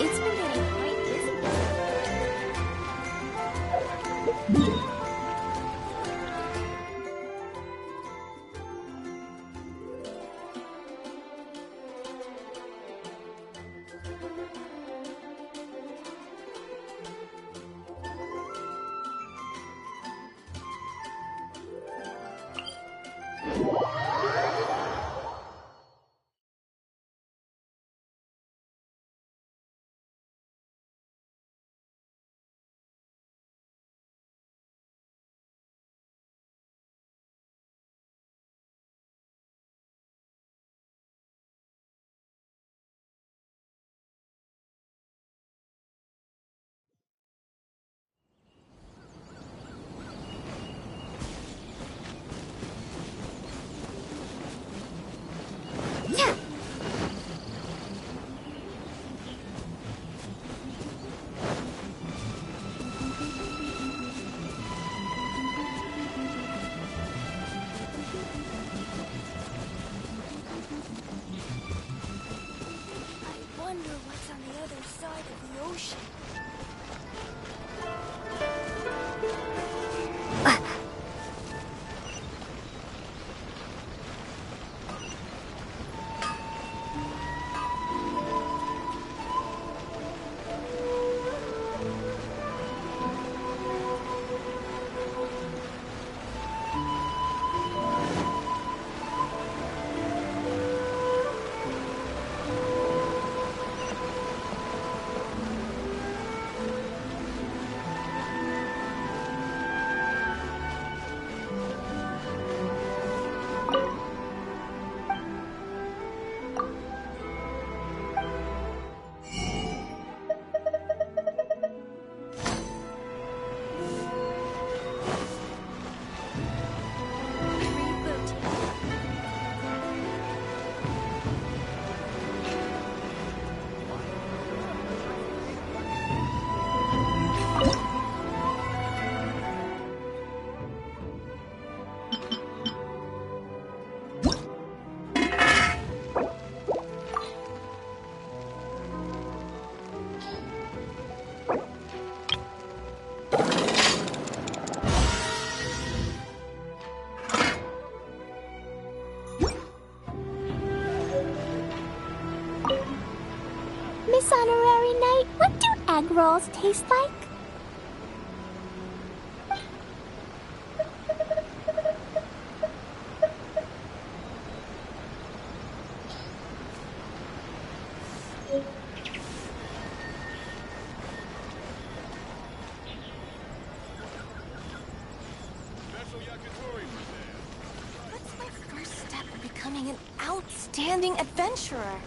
It's been getting quite busy. I wonder what's on the other side of the ocean. Miss Honorary Knight, what do egg rolls taste like? What's my first step in becoming an outstanding adventurer?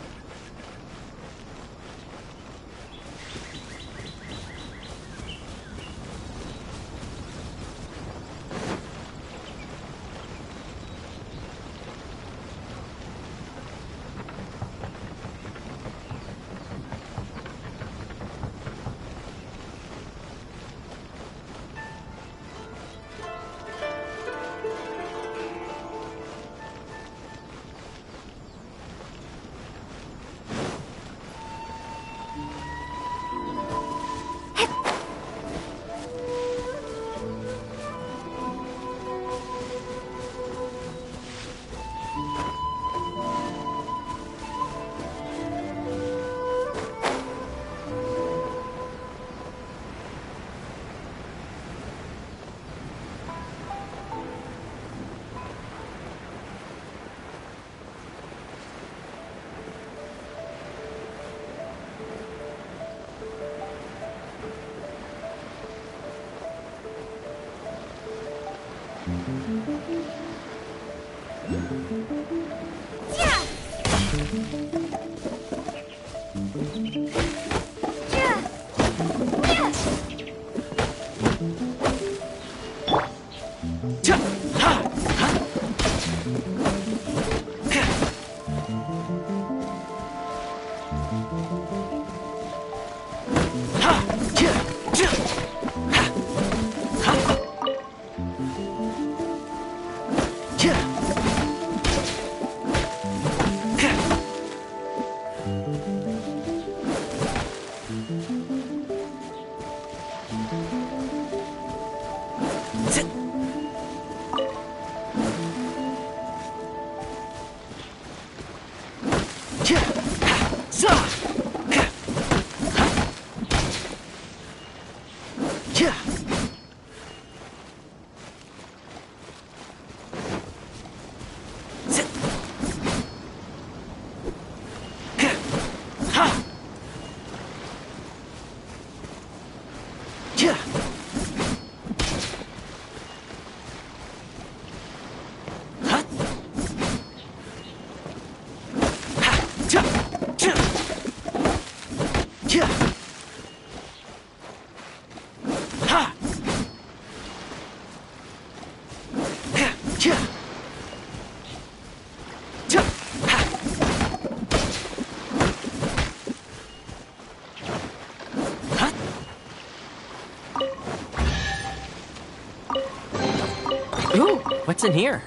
Ooh, what's in here?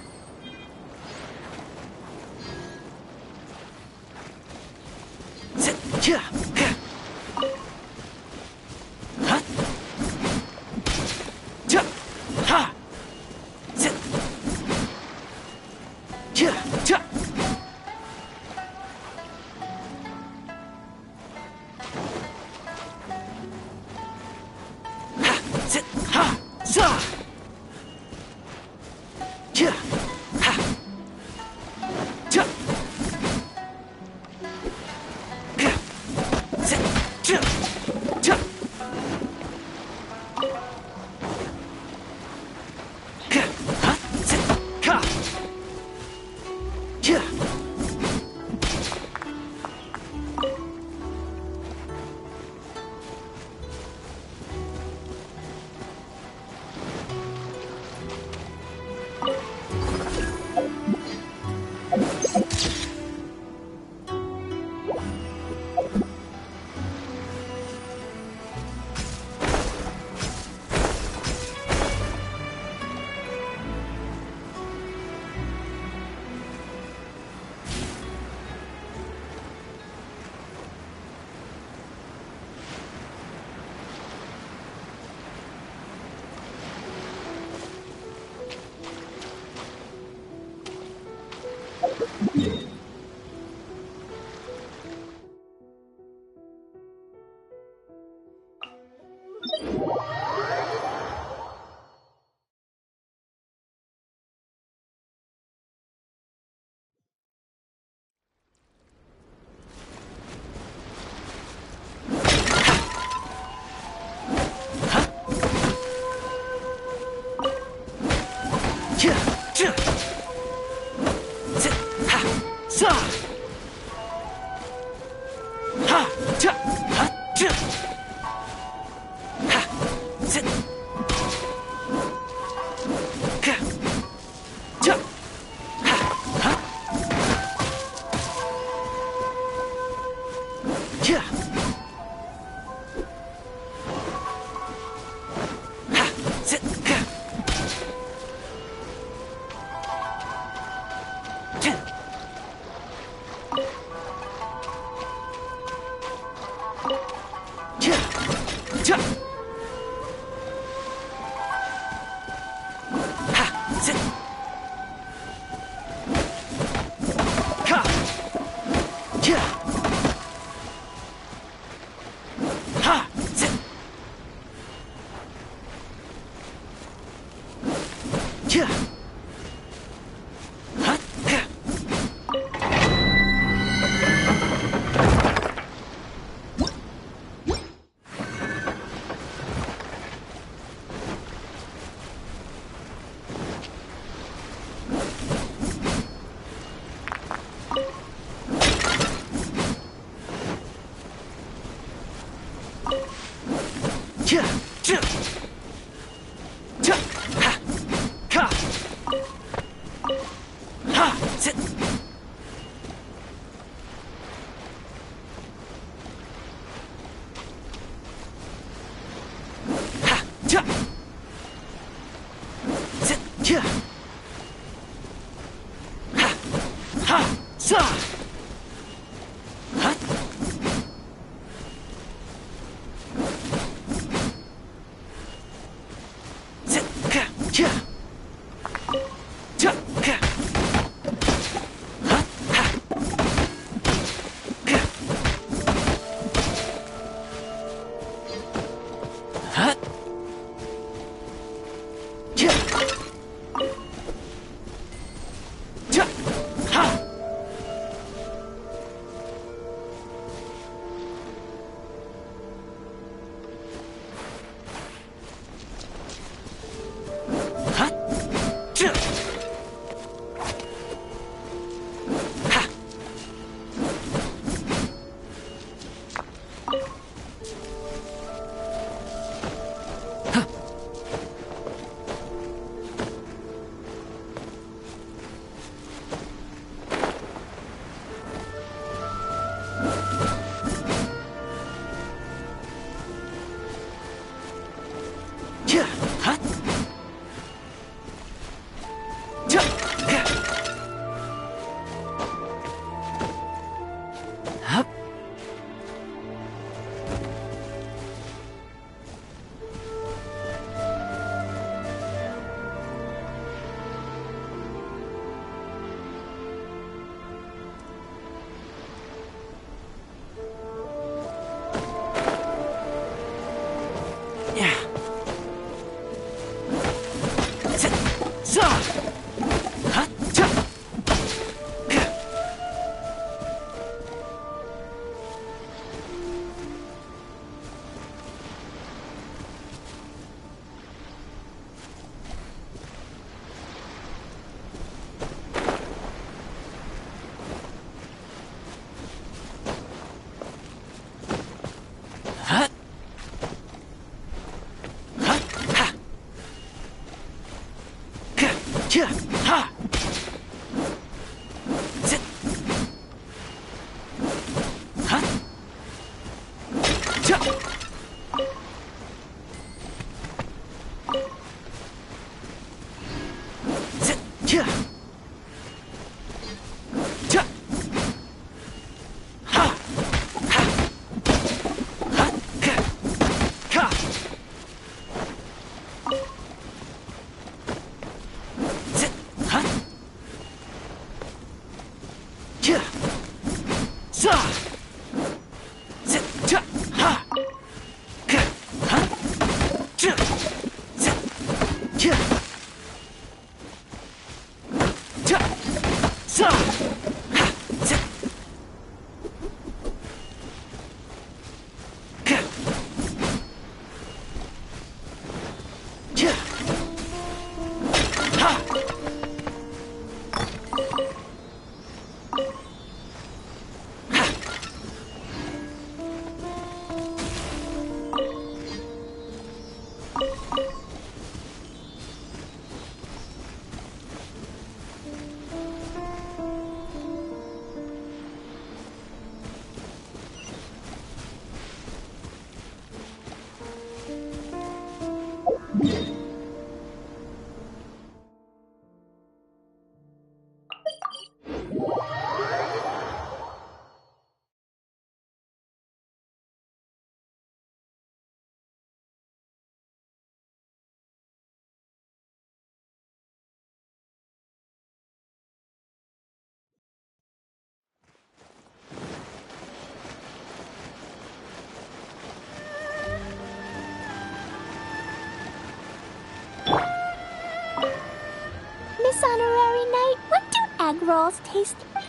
Miss Honorary Knight, what do egg rolls taste like?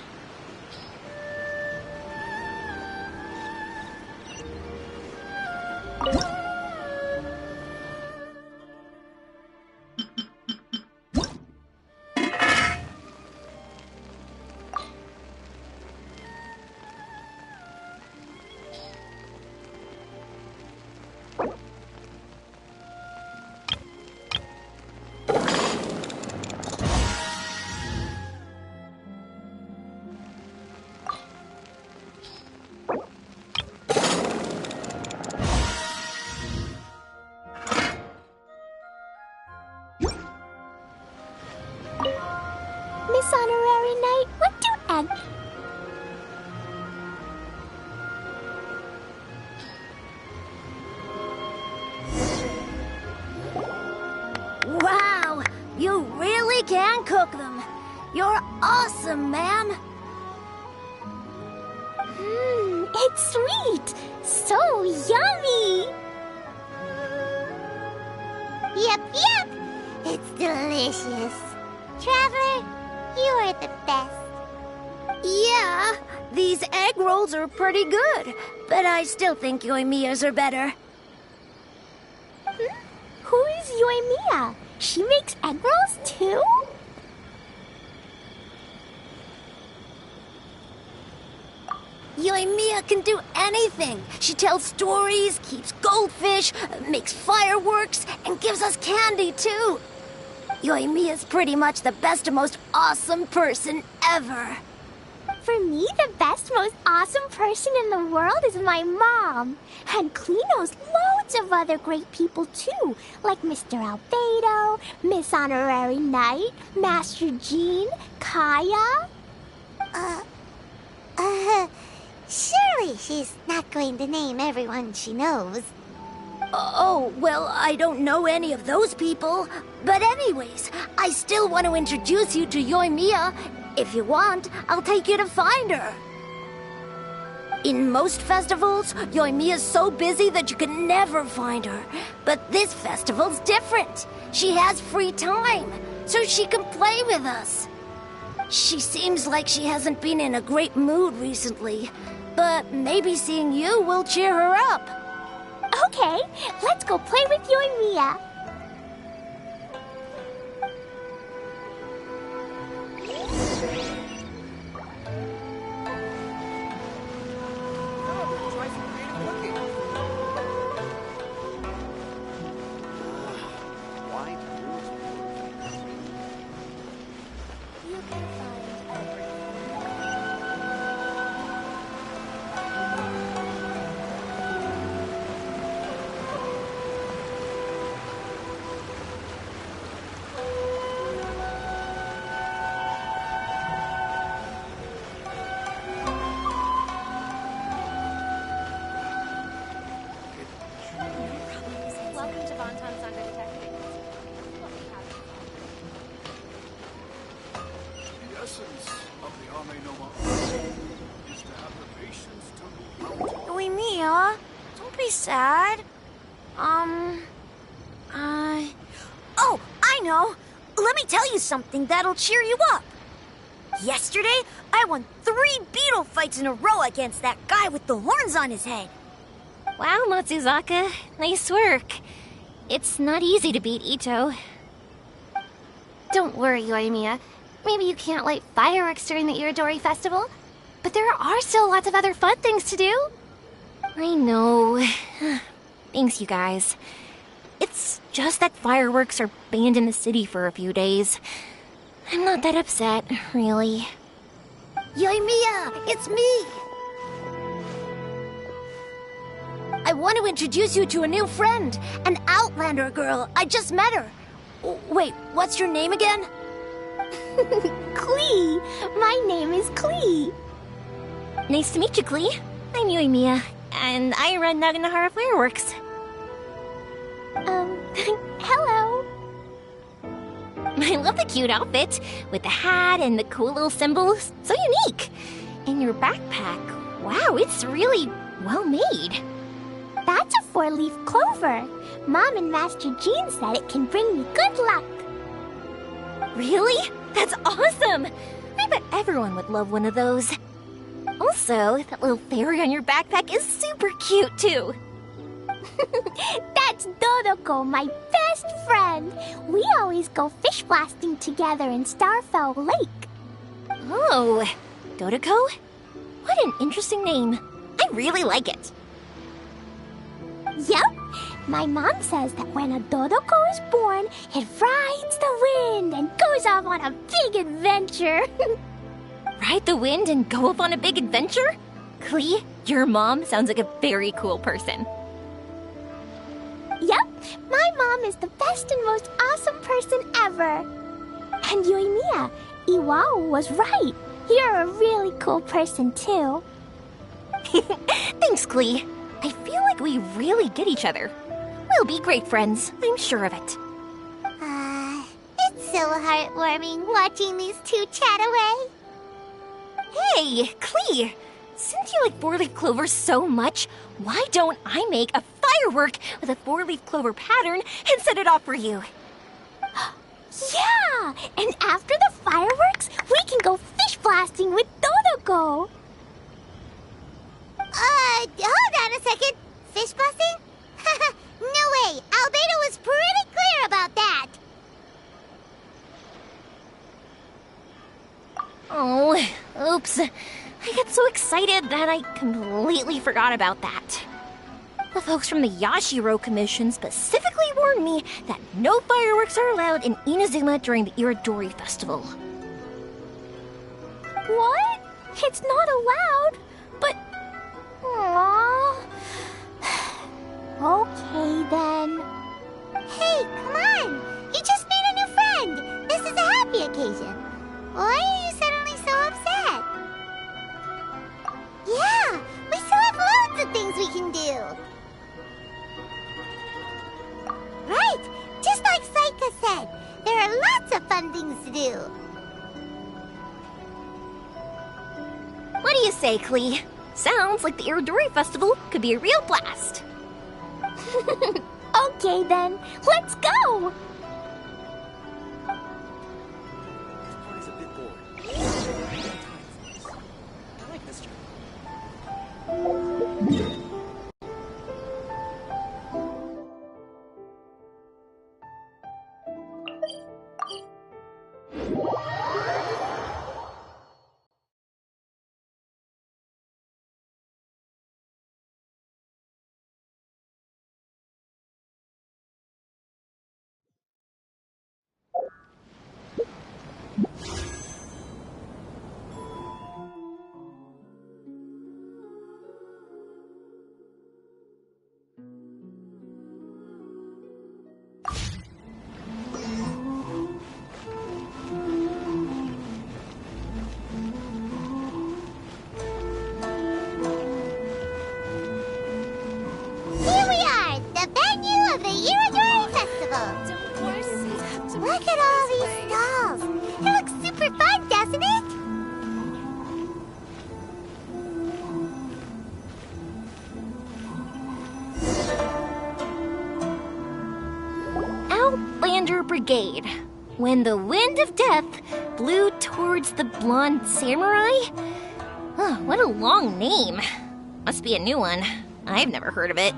Miss Honorary Knight, what do egg... Wow! You really can cook them. You're awesome, ma'am. It's sweet! So yummy! Yep, yep! It's delicious. Traveler, you are the best. Yeah, these egg rolls are pretty good, but I still think Yoimiya's are better. Who is Yoimiya? She makes egg rolls too? Yoimiya can do anything. She tells stories, keeps goldfish, makes fireworks, and gives us candy too. Yoimiya's pretty much the best and most awesome person ever. For me, the best, most awesome person in the world is my mom. And Klee knows loads of other great people too, like Mr. Albedo, Miss Honorary Knight, Master Jean, Kaya. Surely she's not going to name everyone she knows. Oh, well, I don't know any of those people. But anyways, I still want to introduce you to Yoimiya. If you want, I'll take you to find her. In most festivals, Yoimiya's so busy that you can never find her. But this festival's different. She has free time, so she can play with us. She seems like she hasn't been in a great mood recently. But maybe seeing you will cheer her up. Okay, let's go play with Yoimiya. Yoimiya, don't be sad. Oh, I know. Let me tell you something that'll cheer you up. Yesterday, I won 3 beetle fights in a row against that guy with the horns on his head. Wow, Matsuzaka. Nice work. It's not easy to beat Ito. Don't worry, Yoimiya. Maybe you can't light fireworks during the Iridori Festival, but there are still lots of other fun things to do. I know. Thanks, you guys. It's just that fireworks are banned in the city for a few days. I'm not that upset, really. Yoimiya, it's me! I want to introduce you to a new friend, an Outlander girl. I just met her. Wait, what's your name again? Klee! My name is Klee. Nice to meet you, Klee. I'm Yoimiya, and I run Naganahara Fireworks. Hello. I love the cute outfit, with the hat and the cool little symbols. So unique. And your backpack, wow, it's really well made. That's a 4-leaf clover. Mom and Master Jean said it can bring me good luck. Really? That's awesome! I bet everyone would love one of those. Also, that little fairy on your backpack is super cute, too. That's Dodoko, my best friend. We always go fish blasting together in Starfell Lake. Oh, Dodoko? What an interesting name. I really like it. Yep. My mom says that when a Dodoko is born, it rides the wind and goes off on a big adventure. Ride the wind and go off on a big adventure? Klee, your mom sounds like a very cool person. Yep, my mom is the best and most awesome person ever. And Yoimiya, Iwao was right. You're a really cool person, too. Thanks, Klee. I feel like we really get each other. We'll be great friends, I'm sure of it. It's so heartwarming watching these two chat away. Hey, Klee! Since you like four-leaf clovers so much, why don't I make a firework with a four-leaf clover pattern and set it off for you? Yeah! And after the fireworks, we can go fish blasting with Dodoko! Hold on a second. Fish blasting? No way! Albedo was pretty clear about that! Oh, oops. I got so excited that I completely forgot about that. The folks from the Yashiro Commission specifically warned me that no fireworks are allowed in Inazuma during the Irodori Festival. What? It's not allowed? But... Aww... Okay, then. Hey, come on! You just made a new friend! This is a happy occasion. Why are you suddenly so upset? Yeah, we still have loads of things we can do. Right, just like Saika said, there are lots of fun things to do. What do you say, Klee? Sounds like the Irodori Festival could be a real blast. Okay, then. Let's go! I like this job. Here we are, the venue of the Irodori Festival. Look at all these stalls. It looks super fun, doesn't it? Outlander Brigade. When the wind of death blew towards the blonde samurai? Oh, what a long name. Must be a new one. I've never heard of it.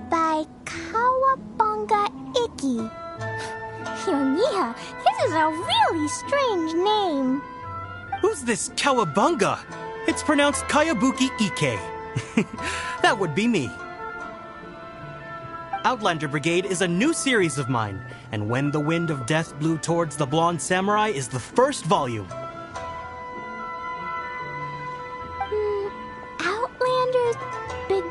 By Kawabunga Iki. Yoimiya, this is a really strange name. Who's this Kawabunga? It's pronounced Kayabuki Ike. That would be me. Outlander Brigade is a new series of mine, and When the Wind of Death Blew Towards the Blonde Samurai is the first volume. Outlander's Brigade?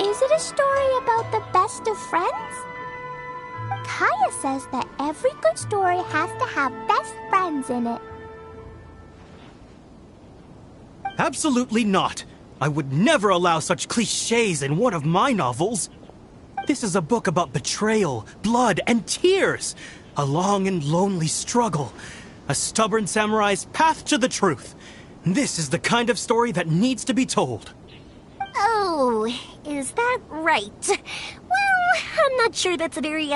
Is it a story about the best of friends? Kaya says that every good story has to have best friends in it. Absolutely not. I would never allow such cliches in one of my novels. This is a book about betrayal, blood, and tears. A long and lonely struggle. A stubborn samurai's path to the truth. This is the kind of story that needs to be told. Oh, is that right? Well, I'm not sure that's a very,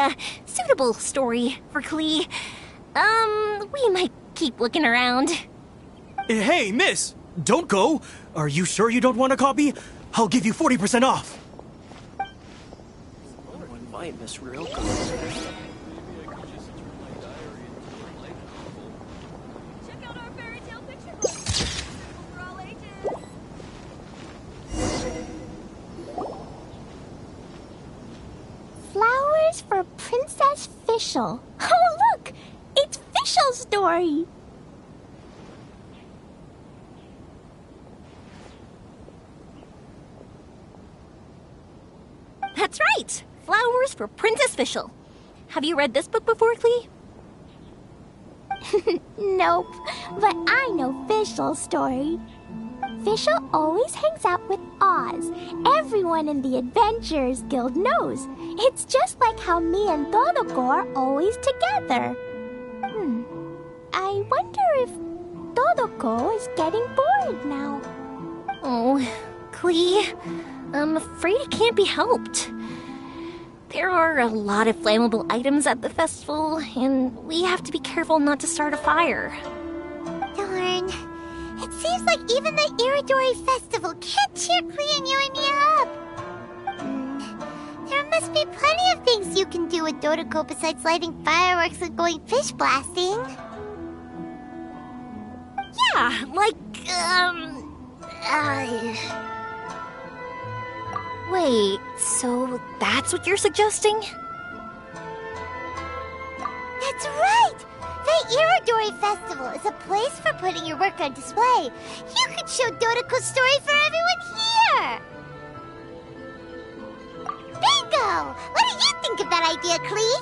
suitable story for Klee. We might keep looking around. Hey, miss! Don't go! Are you sure you don't want a copy? I'll give you 40% off! Invite Miss Ryoko. Check out our fairy tale picture book. Suitable for all ages. Flowers for Princess Fischl. Oh, look! It's Fischl's story! That's right! Flowers for Princess Fischl. Have you read this book before, Klee? Nope, but I know Fischl's story. Fischl always hangs out with Oz. Everyone in the Adventurers Guild knows. It's just like how me and Todoko are always together. I wonder if Todoko is getting bored now. Oh, Klee, I'm afraid it can't be helped. There are a lot of flammable items at the festival, and we have to be careful not to start a fire. Darn. It seems like even the Iridori Festival can't cheer Klee and you and me up. There must be plenty of things you can do with Dodoko besides lighting fireworks and going fish blasting. Yeah, like, Wait, so that's what you're suggesting? That's right! The Iridori Festival is a place for putting your work on display. You could show Dodoko's story for everyone here! Bingo! What do you think of that idea, Klee?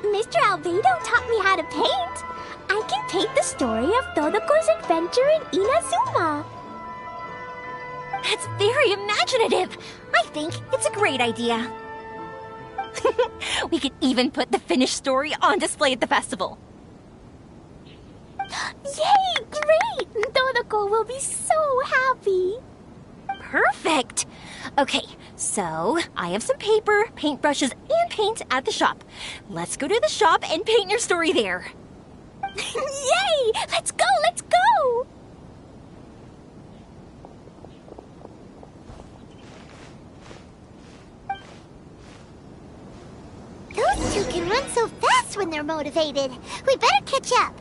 Mr. Albedo taught me how to paint. I can paint the story of Dodoko's adventure in Inazuma. That's very imaginative. I think it's a great idea. We could even put the finished story on display at the festival. Yay! Great! Dodoko will be so happy. Perfect. Okay, so I have some paper, paintbrushes, and paint at the shop. Let's go to the shop and paint your story there. Yay! Let's go! Let's go! Those two can run so fast when they're motivated. We better catch up.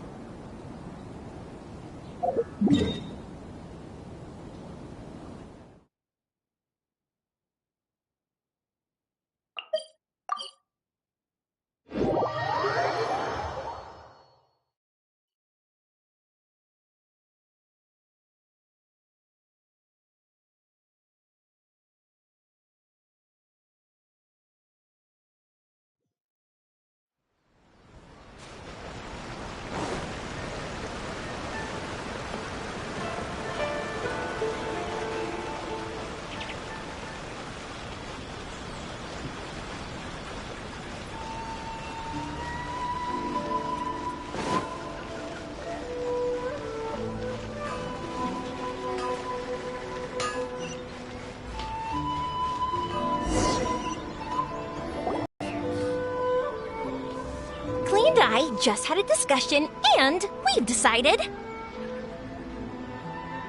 I just had a discussion, and we've decided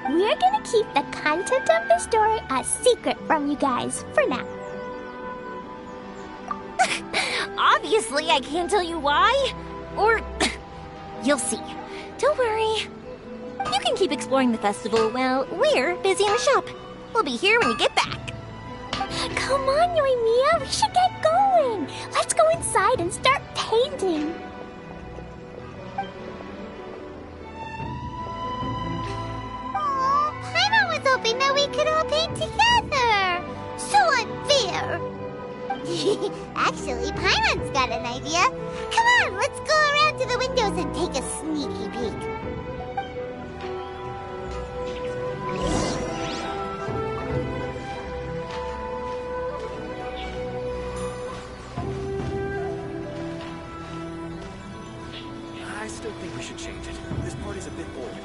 we're gonna keep the content of the story a secret from you guys for now. Obviously, I can't tell you why, or you'll see. Don't worry. You can keep exploring the festival while we're busy in the shop. We'll be here when you get back. Come on, Yoimiya, we should get going. Let's go inside and start painting. Paimon was hoping that we could all paint together. So unfair. Actually, Paimon's got an idea. Come on, let's go around to the windows and take a sneaky peek. I still think we should change it. This party's a bit old.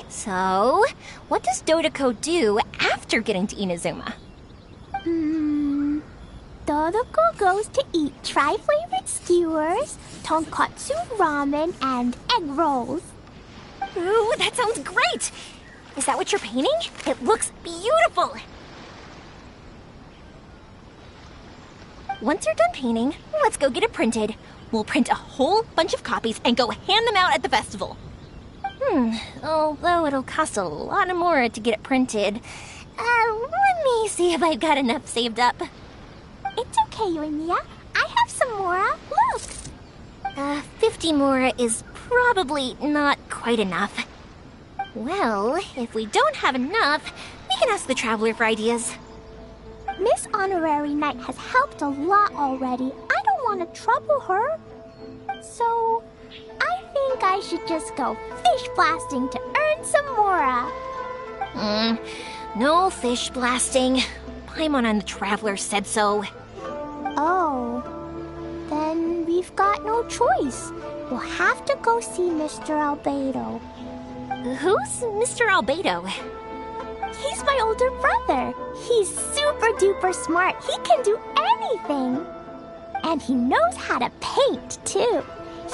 So, what does Dodoko do after getting to Inazuma? Dodoko goes to eat tri-flavored skewers, tonkatsu ramen, and egg rolls. Ooh, that sounds great! Is that what you're painting? It looks beautiful! Once you're done painting, let's go get it printed. We'll print a whole bunch of copies and go hand them out at the festival. Although it'll cost a lot more to get it printed. Let me see if I've got enough saved up. It's okay, Yoimiya. I have some more. Look! 50 more is probably not quite enough. Well, if we don't have enough, we can ask the Traveler for ideas. Miss Honorary Knight has helped a lot already. I don't want to trouble her. So, I think I should just go fish blasting to earn some mora. No fish blasting. Paimon and the Traveler said so. Oh, then we've got no choice. We'll have to go see Mr. Albedo. Who's Mr. Albedo? He's my older brother. He's super duper smart. He can do anything. And he knows how to paint, too.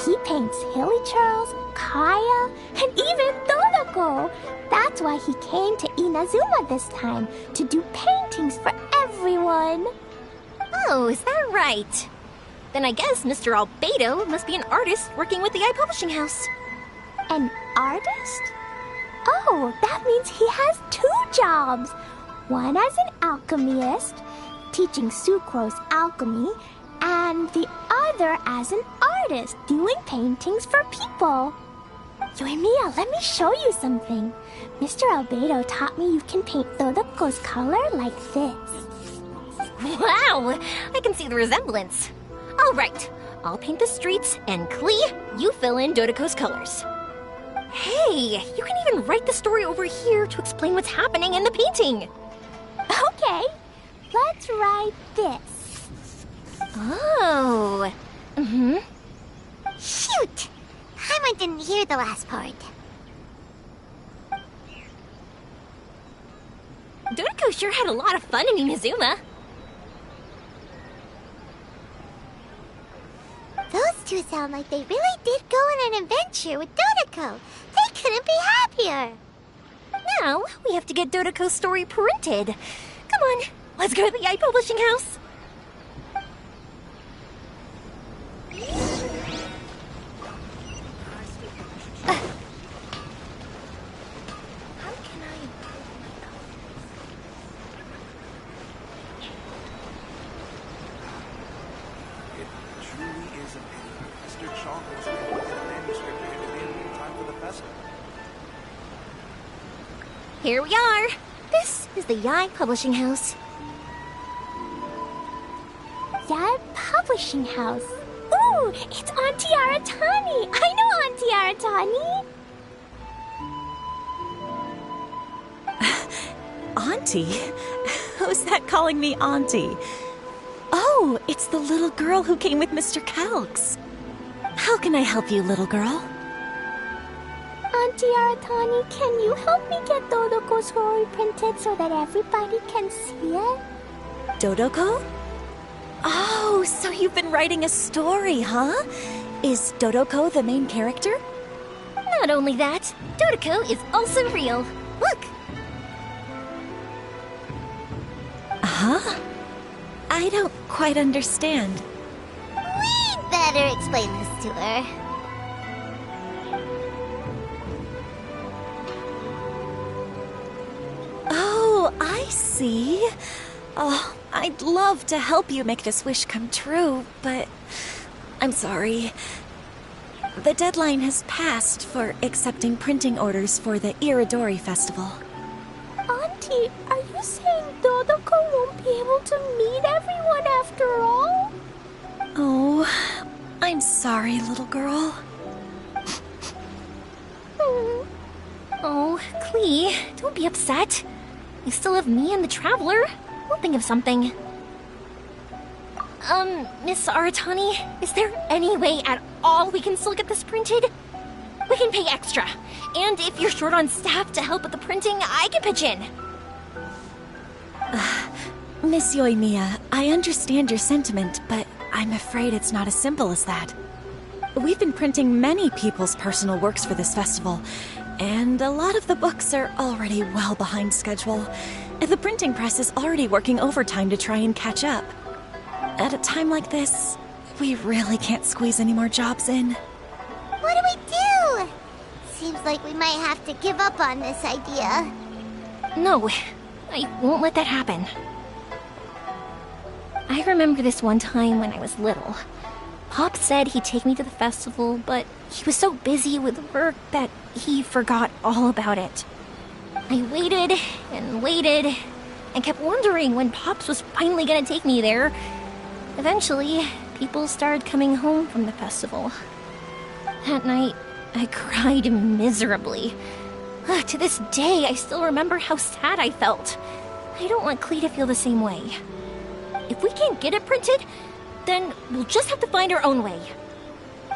He paints Hilly Charles, Kaya, and even Dodoko. That's why he came to Inazuma this time, to do paintings for everyone. Oh, is that right? Then I guess Mr. Albedo must be an artist working with the Eye Publishing House. An artist? Oh, that means he has 2 jobs. One as an alchemist, teaching sucrose alchemy, and the other as an artist, doing paintings for people. Yoimiya, let me show you something. Mr. Albedo taught me you can paint Dodoko's color like this. Wow, I can see the resemblance. All right, I'll paint the streets, and Klee, you fill in Dodoko's colors. Hey, you can even write the story over here to explain what's happening in the painting. Okay, let's write this. Oh. Shoot! Paimon didn't hear the last part. Dodoko sure had a lot of fun in Inazuma. Those two sound like they really did go on an adventure with Dodoko. They couldn't be happier. Now, we have to get Dodoko's story printed. Come on, let's go to the Eye Publishing House. Here we are. This is the Yai Publishing House. Yai Publishing House? Ooh, it's Auntie Aratani. I know Auntie Aratani. Auntie? Who's that calling me Auntie? Oh, it's the little girl who came with Mr. Calx. How can I help you, little girl? Auntie Aratani, can you help me get Dodoko's story printed so that everybody can see it? Dodoko? Oh, so you've been writing a story, huh? Is Dodoko the main character? Not only that, Dodoko is also real. Look! Huh? I don't quite understand. We'd better explain this to her. Oh, I see. Oh, I'd love to help you make this wish come true, but I'm sorry. The deadline has passed for accepting printing orders for the Iridori Festival. Auntie, are you saying Dodoko won't be able to meet everyone after all? Oh, I'm sorry, little girl. Oh, Klee, don't be upset. You still have me and the Traveler. We'll think of something. Miss Aratani, is there any way at all we can still get this printed? We can pay extra. And if you're short on staff to help with the printing, I can pitch in. Miss Yoimiya, I understand your sentiment, but I'm afraid it's not as simple as that. We've been printing many people's personal works for this festival, and a lot of the books are already well behind schedule. The printing press is already working overtime to try and catch up. At a time like this, we really can't squeeze any more jobs in. What do we do? Seems like we might have to give up on this idea. No, I won't let that happen. I remember this one time when I was little. Pop said he'd take me to the festival, but he was so busy with work that he forgot all about it. I waited and waited, and kept wondering when Pops was finally gonna take me there. Eventually, people started coming home from the festival. That night, I cried miserably. To this day, I still remember how sad I felt. I don't want Klee to feel the same way. If we can't get it printed, then we'll just have to find our own way.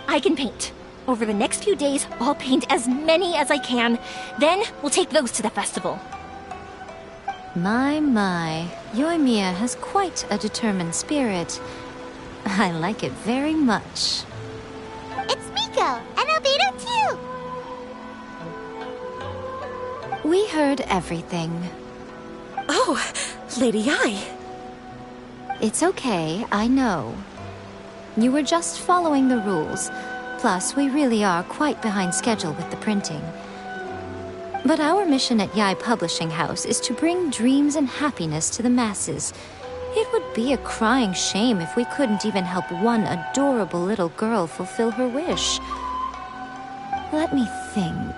I can paint. Over the next few days, I'll paint as many as I can. Then we'll take those to the festival. My, Yoimiya has quite a determined spirit. I like it very much. It's Miko and Albedo too. We heard everything. Oh, Lady Ai. It's okay, I know. You were just following the rules. Plus, we really are quite behind schedule with the printing. But our mission at Yai Publishing House is to bring dreams and happiness to the masses. It would be a crying shame if we couldn't even help one adorable little girl fulfill her wish. Let me think.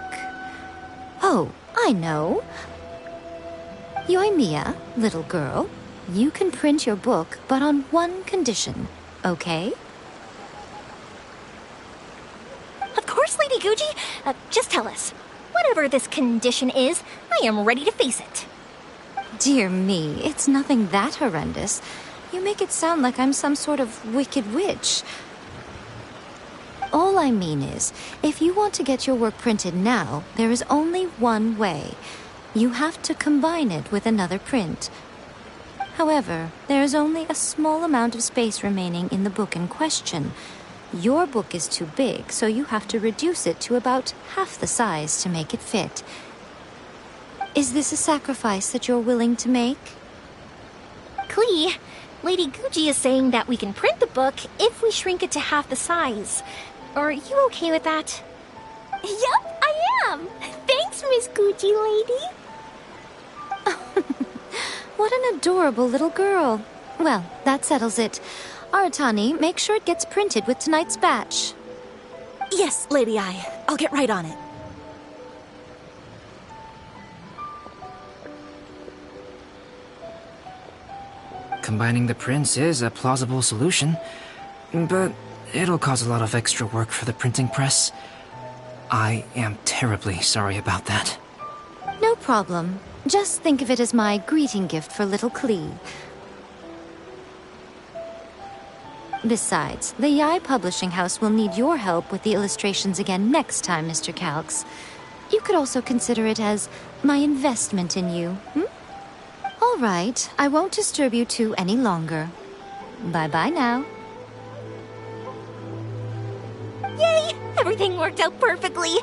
Oh, I know. Yoimiya, little girl, you can print your book, but on one condition, okay? Of course, Lady Guji. Just tell us. Whatever this condition is, I am ready to face it. Dear me, it's nothing that horrendous. You make it sound like I'm some sort of wicked witch. All I mean is, if you want to get your work printed now, there is only one way. You have to combine it with another print. However, there is only a small amount of space remaining in the book in question. Your book is too big, so you have to reduce it to about half the size to make it fit. Is this a sacrifice that you're willing to make? Klee, Lady Guji is saying that we can print the book if we shrink it to half the size. Are you okay with that? Yup, I am. Thanks, Miss Guji lady. What an adorable little girl. Well, that settles it. Aratani, make sure it gets printed with tonight's batch. Yes, Lady Ai. I'll get right on it. Combining the prints is a plausible solution, but it'll cause a lot of extra work for the printing press. I am terribly sorry about that. No problem. Just think of it as my greeting gift for little Klee. Besides, the Yai Publishing House will need your help with the illustrations again next time, Mr. Calx. You could also consider it as my investment in you, All right, I won't disturb you two any longer. Bye-bye now. Yay! Everything worked out perfectly.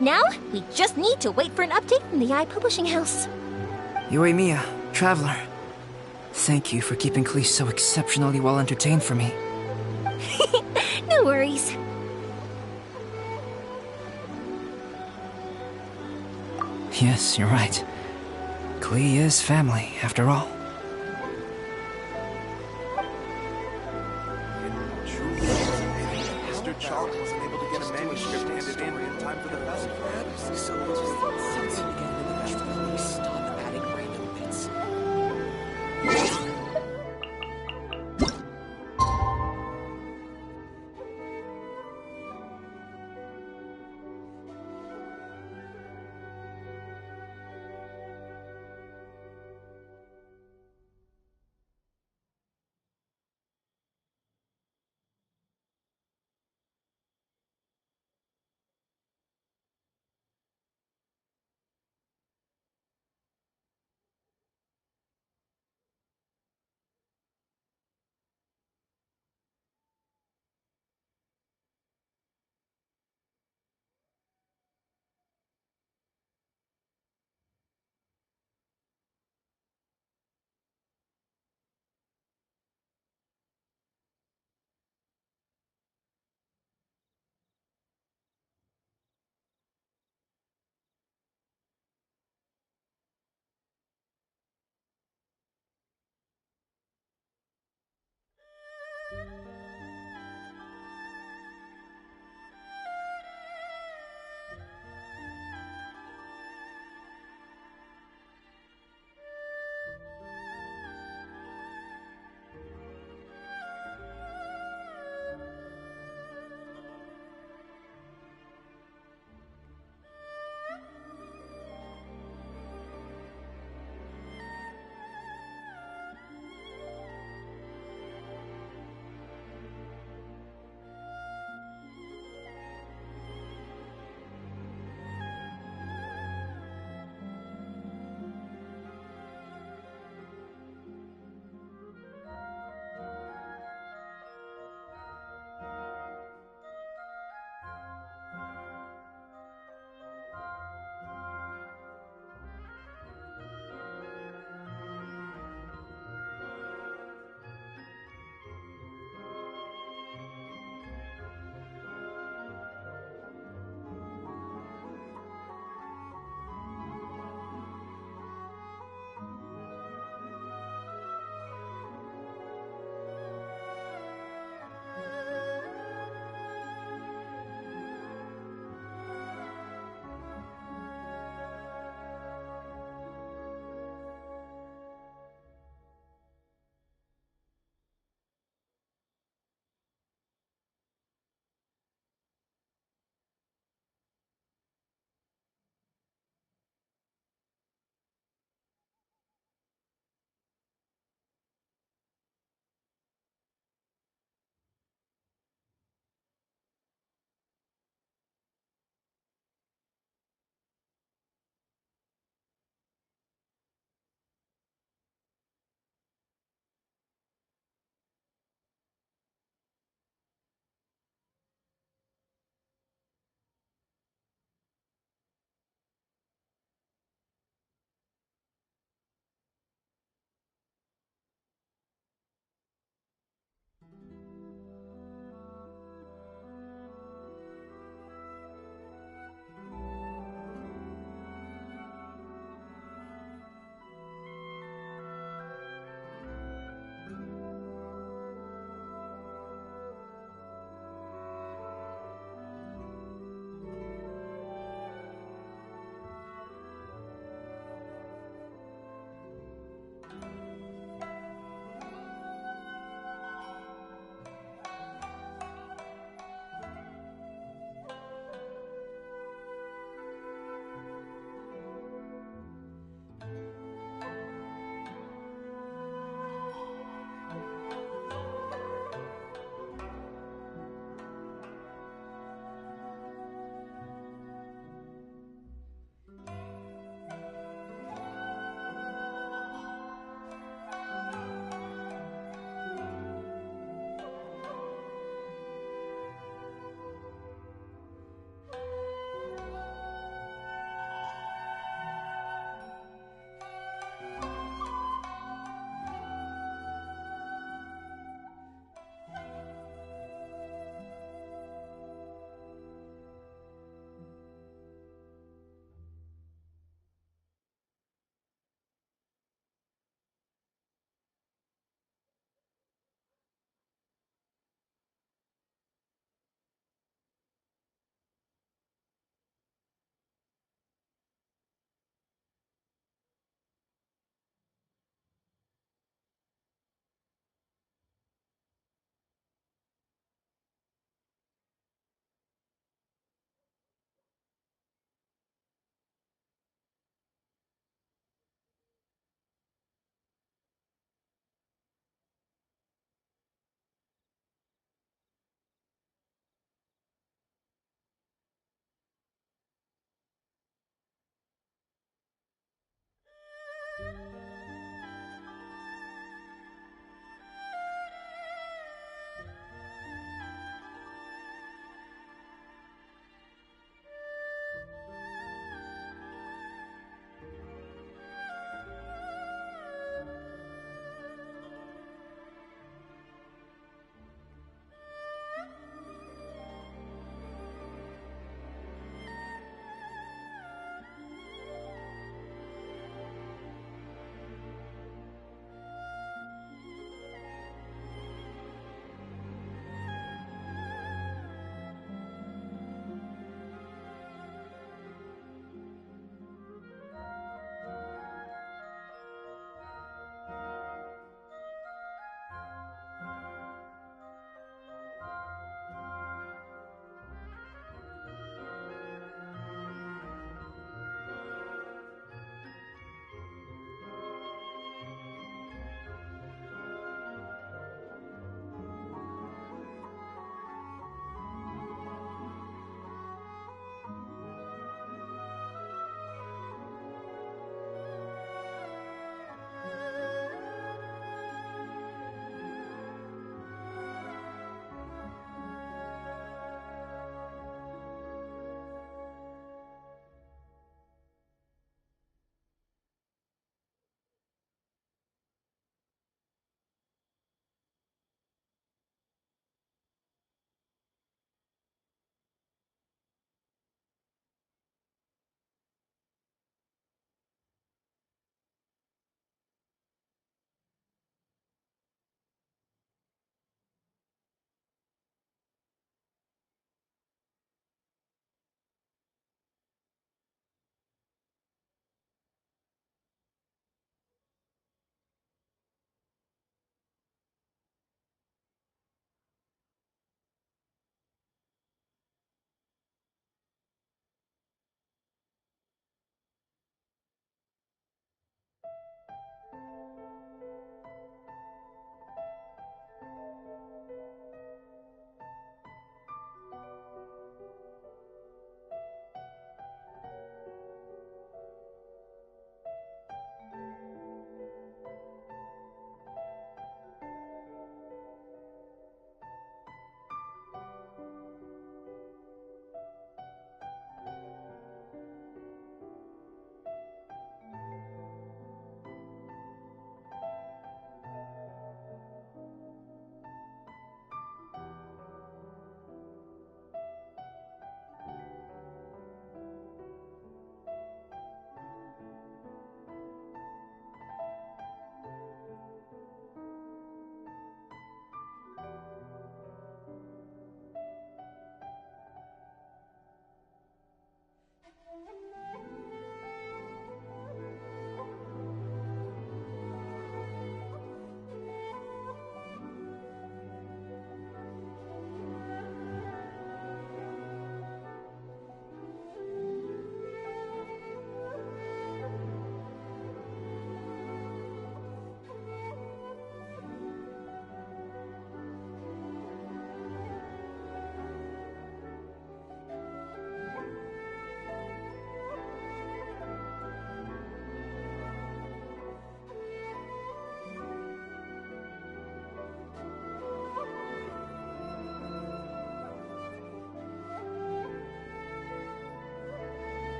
Now, we just need to wait for an update from the Yai Publishing House. Yoimiya, Traveler. Thank you for keeping Klee so exceptionally well entertained for me. No worries. Yes, you're right. Klee is family, after all. Mr. Chalk wasn't able to get a manuscript handed in time for the festival. Stop adding random bits.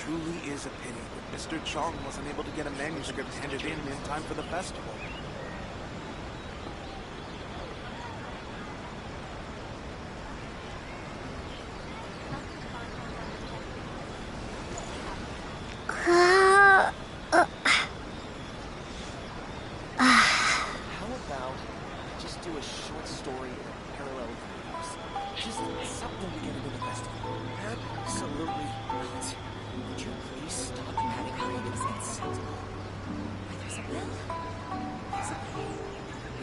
truly is a pity that Mr. Chong wasn't able to get a manuscript handed in time for the festival. How about just do a short story parallel universe? Just something to get into the festival. Absolutely not. Would you please stop adding random sense?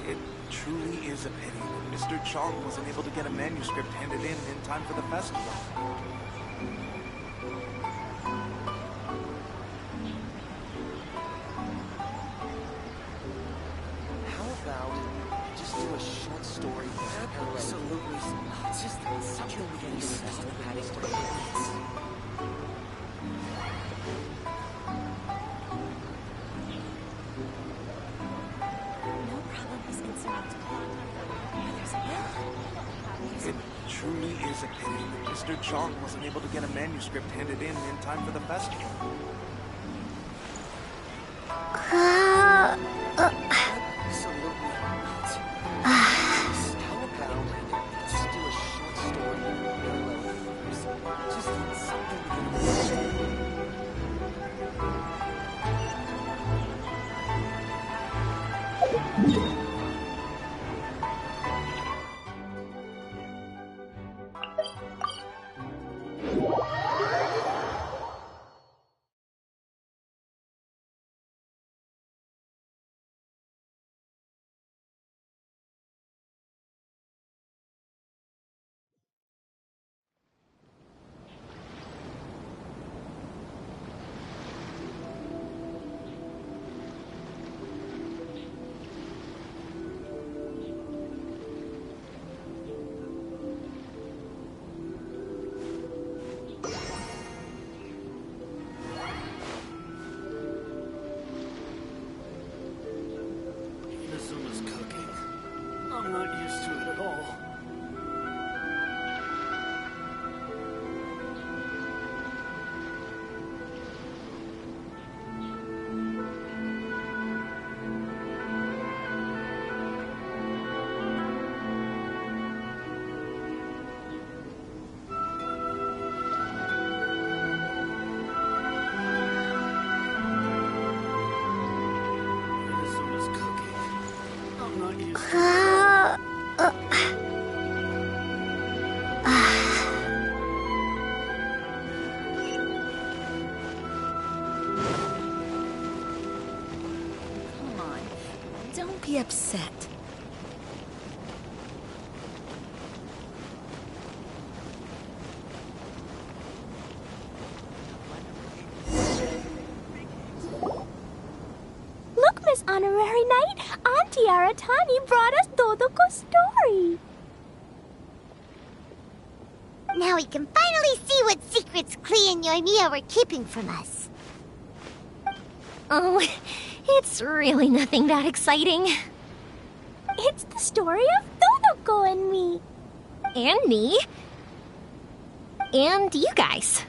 It truly is a pity that Mr. Chong wasn't able to get a manuscript handed in time for the festival. How about just do a short story parallel? Absolutely not. Just something to get into the festival. Adding random It truly is a pity that Mr. Chong wasn't able to get a manuscript handed in time for the festival. Absolutely not. How about just do a short story parallel universe? Just something to get into the festival. Inazuma's cooking. I'm not used to it at all. Inazuma's cooking. I'm not used to it. Come on, don't be upset. Look, Miss Honorary Knight, Auntie Aratani brought us Dodoko's story. Now we can finally see what secrets Klee and Yoimiya were keeping from us. Oh, it's really nothing that exciting. It's the story of Dodoko and me. And me. And you guys.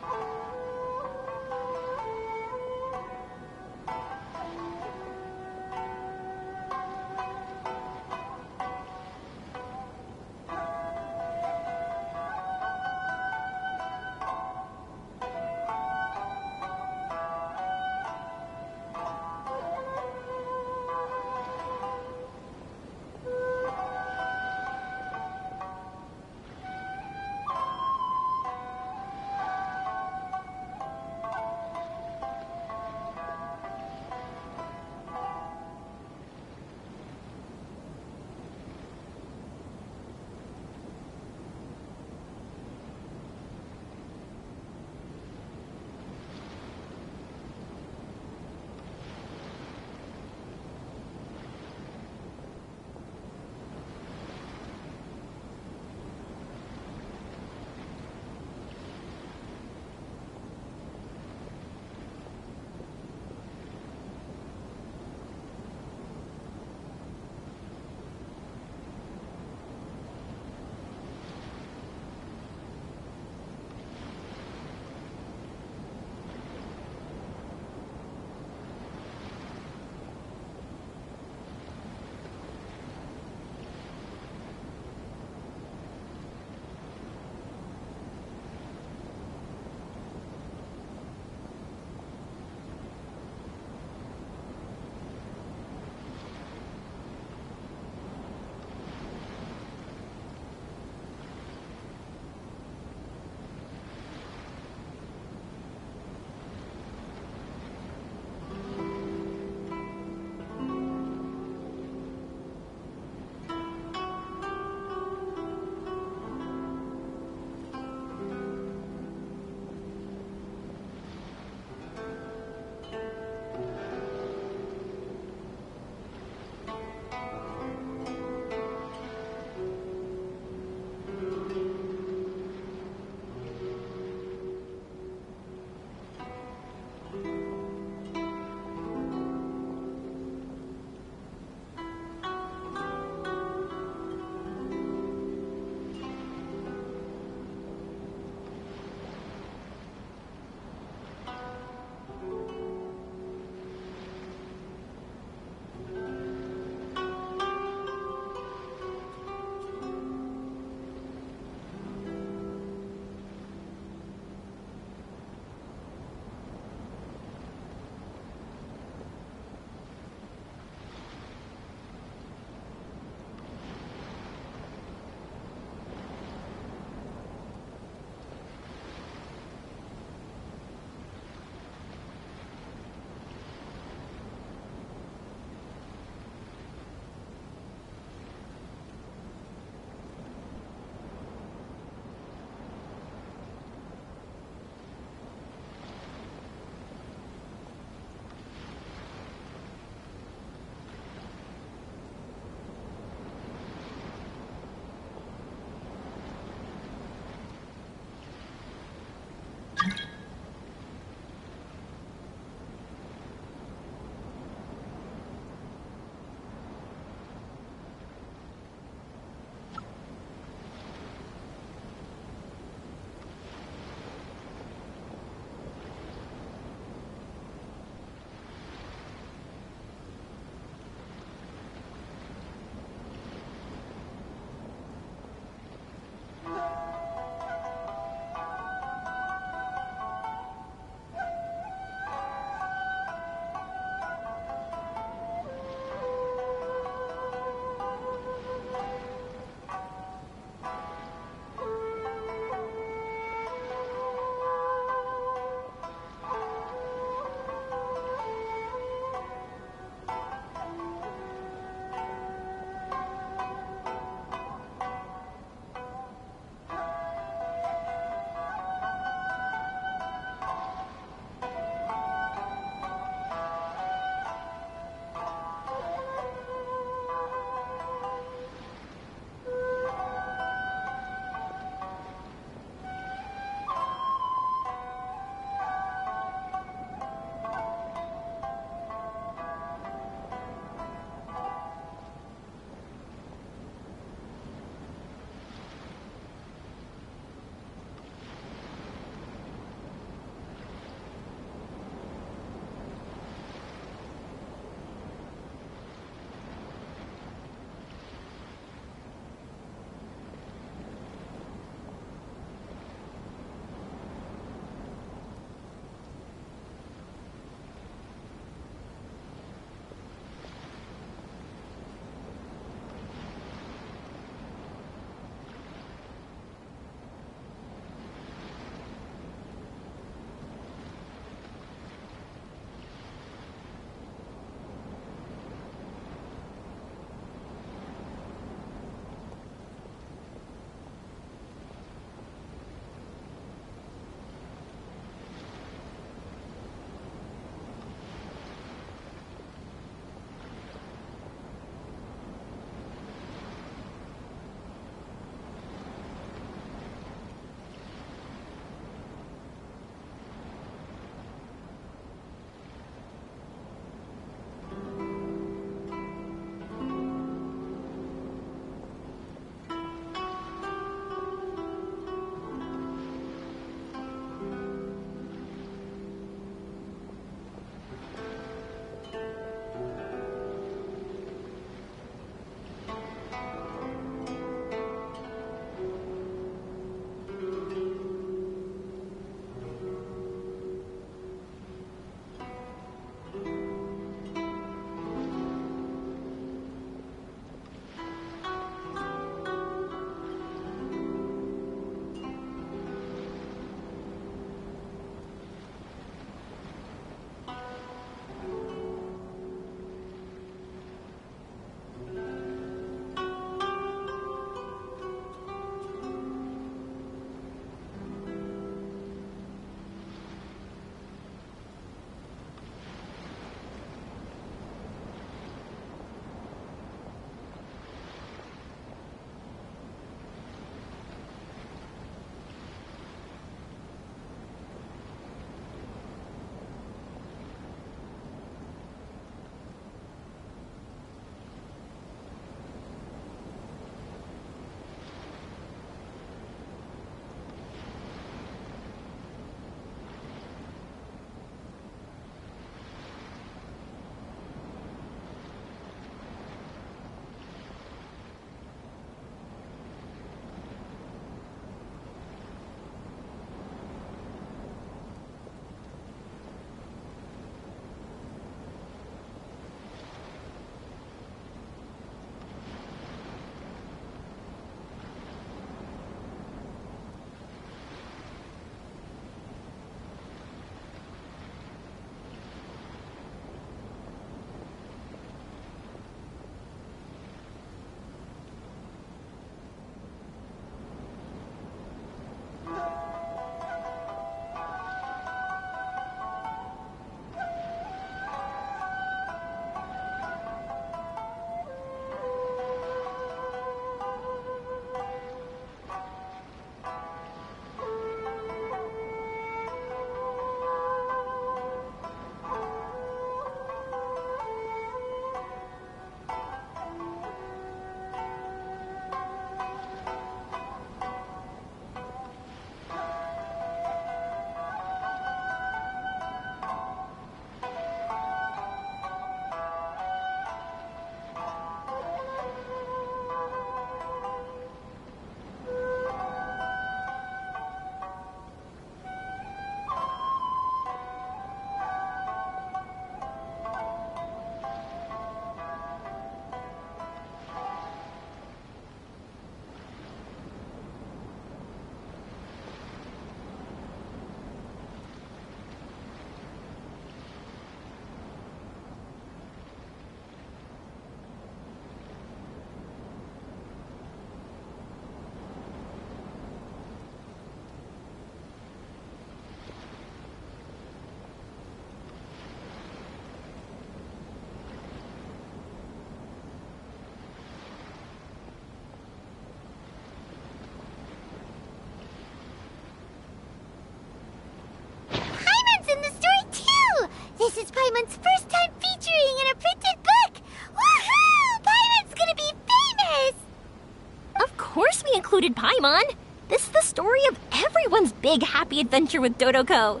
Paimon. This is the story of everyone's big happy adventure with Dodoko.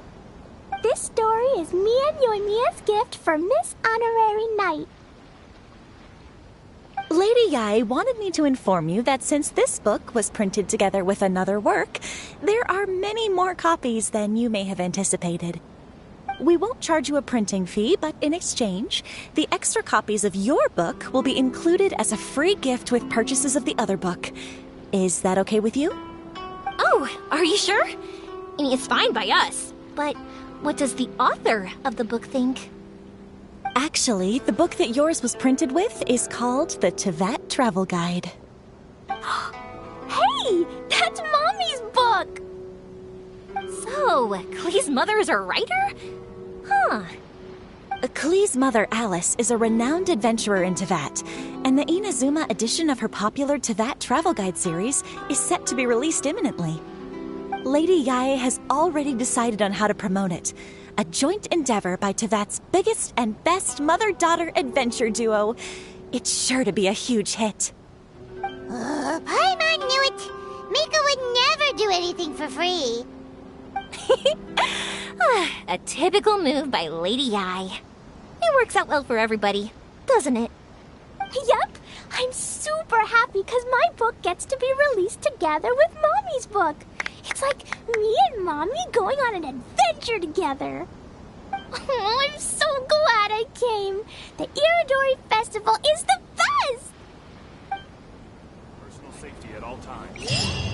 This story is me and Yoimiya's gift for Miss Honorary Knight. Lady Yai wanted me to inform you that since this book was printed together with another work, there are many more copies than you may have anticipated. We won't charge you a printing fee, but in exchange, the extra copies of your book will be included as a free gift with purchases of the other book. Is that okay with you? Oh, are you sure? I mean, it's fine by us. But what does the author of the book think? Actually, the book that yours was printed with is called the Tevat Travel Guide. Hey, that's Mommy's book! So, Klee's mother is a writer? Huh. Klee's mother, Alice, is a renowned adventurer in Tevat, and the Inazuma edition of her popular Tevat Travel Guide series is set to be released imminently. Lady Yae has already decided on how to promote it, a joint endeavor by Tevat's biggest and best mother-daughter adventure duo. It's sure to be a huge hit. Paimon knew it! Mika would never do anything for free. A typical move by Lady Yai. It works out well for everybody, doesn't it? Yep, I'm super happy because my book gets to be released together with Mommy's book. It's like me and Mommy going on an adventure together. Oh, I'm so glad I came. The Iridori Festival is the best! Personal safety at all times.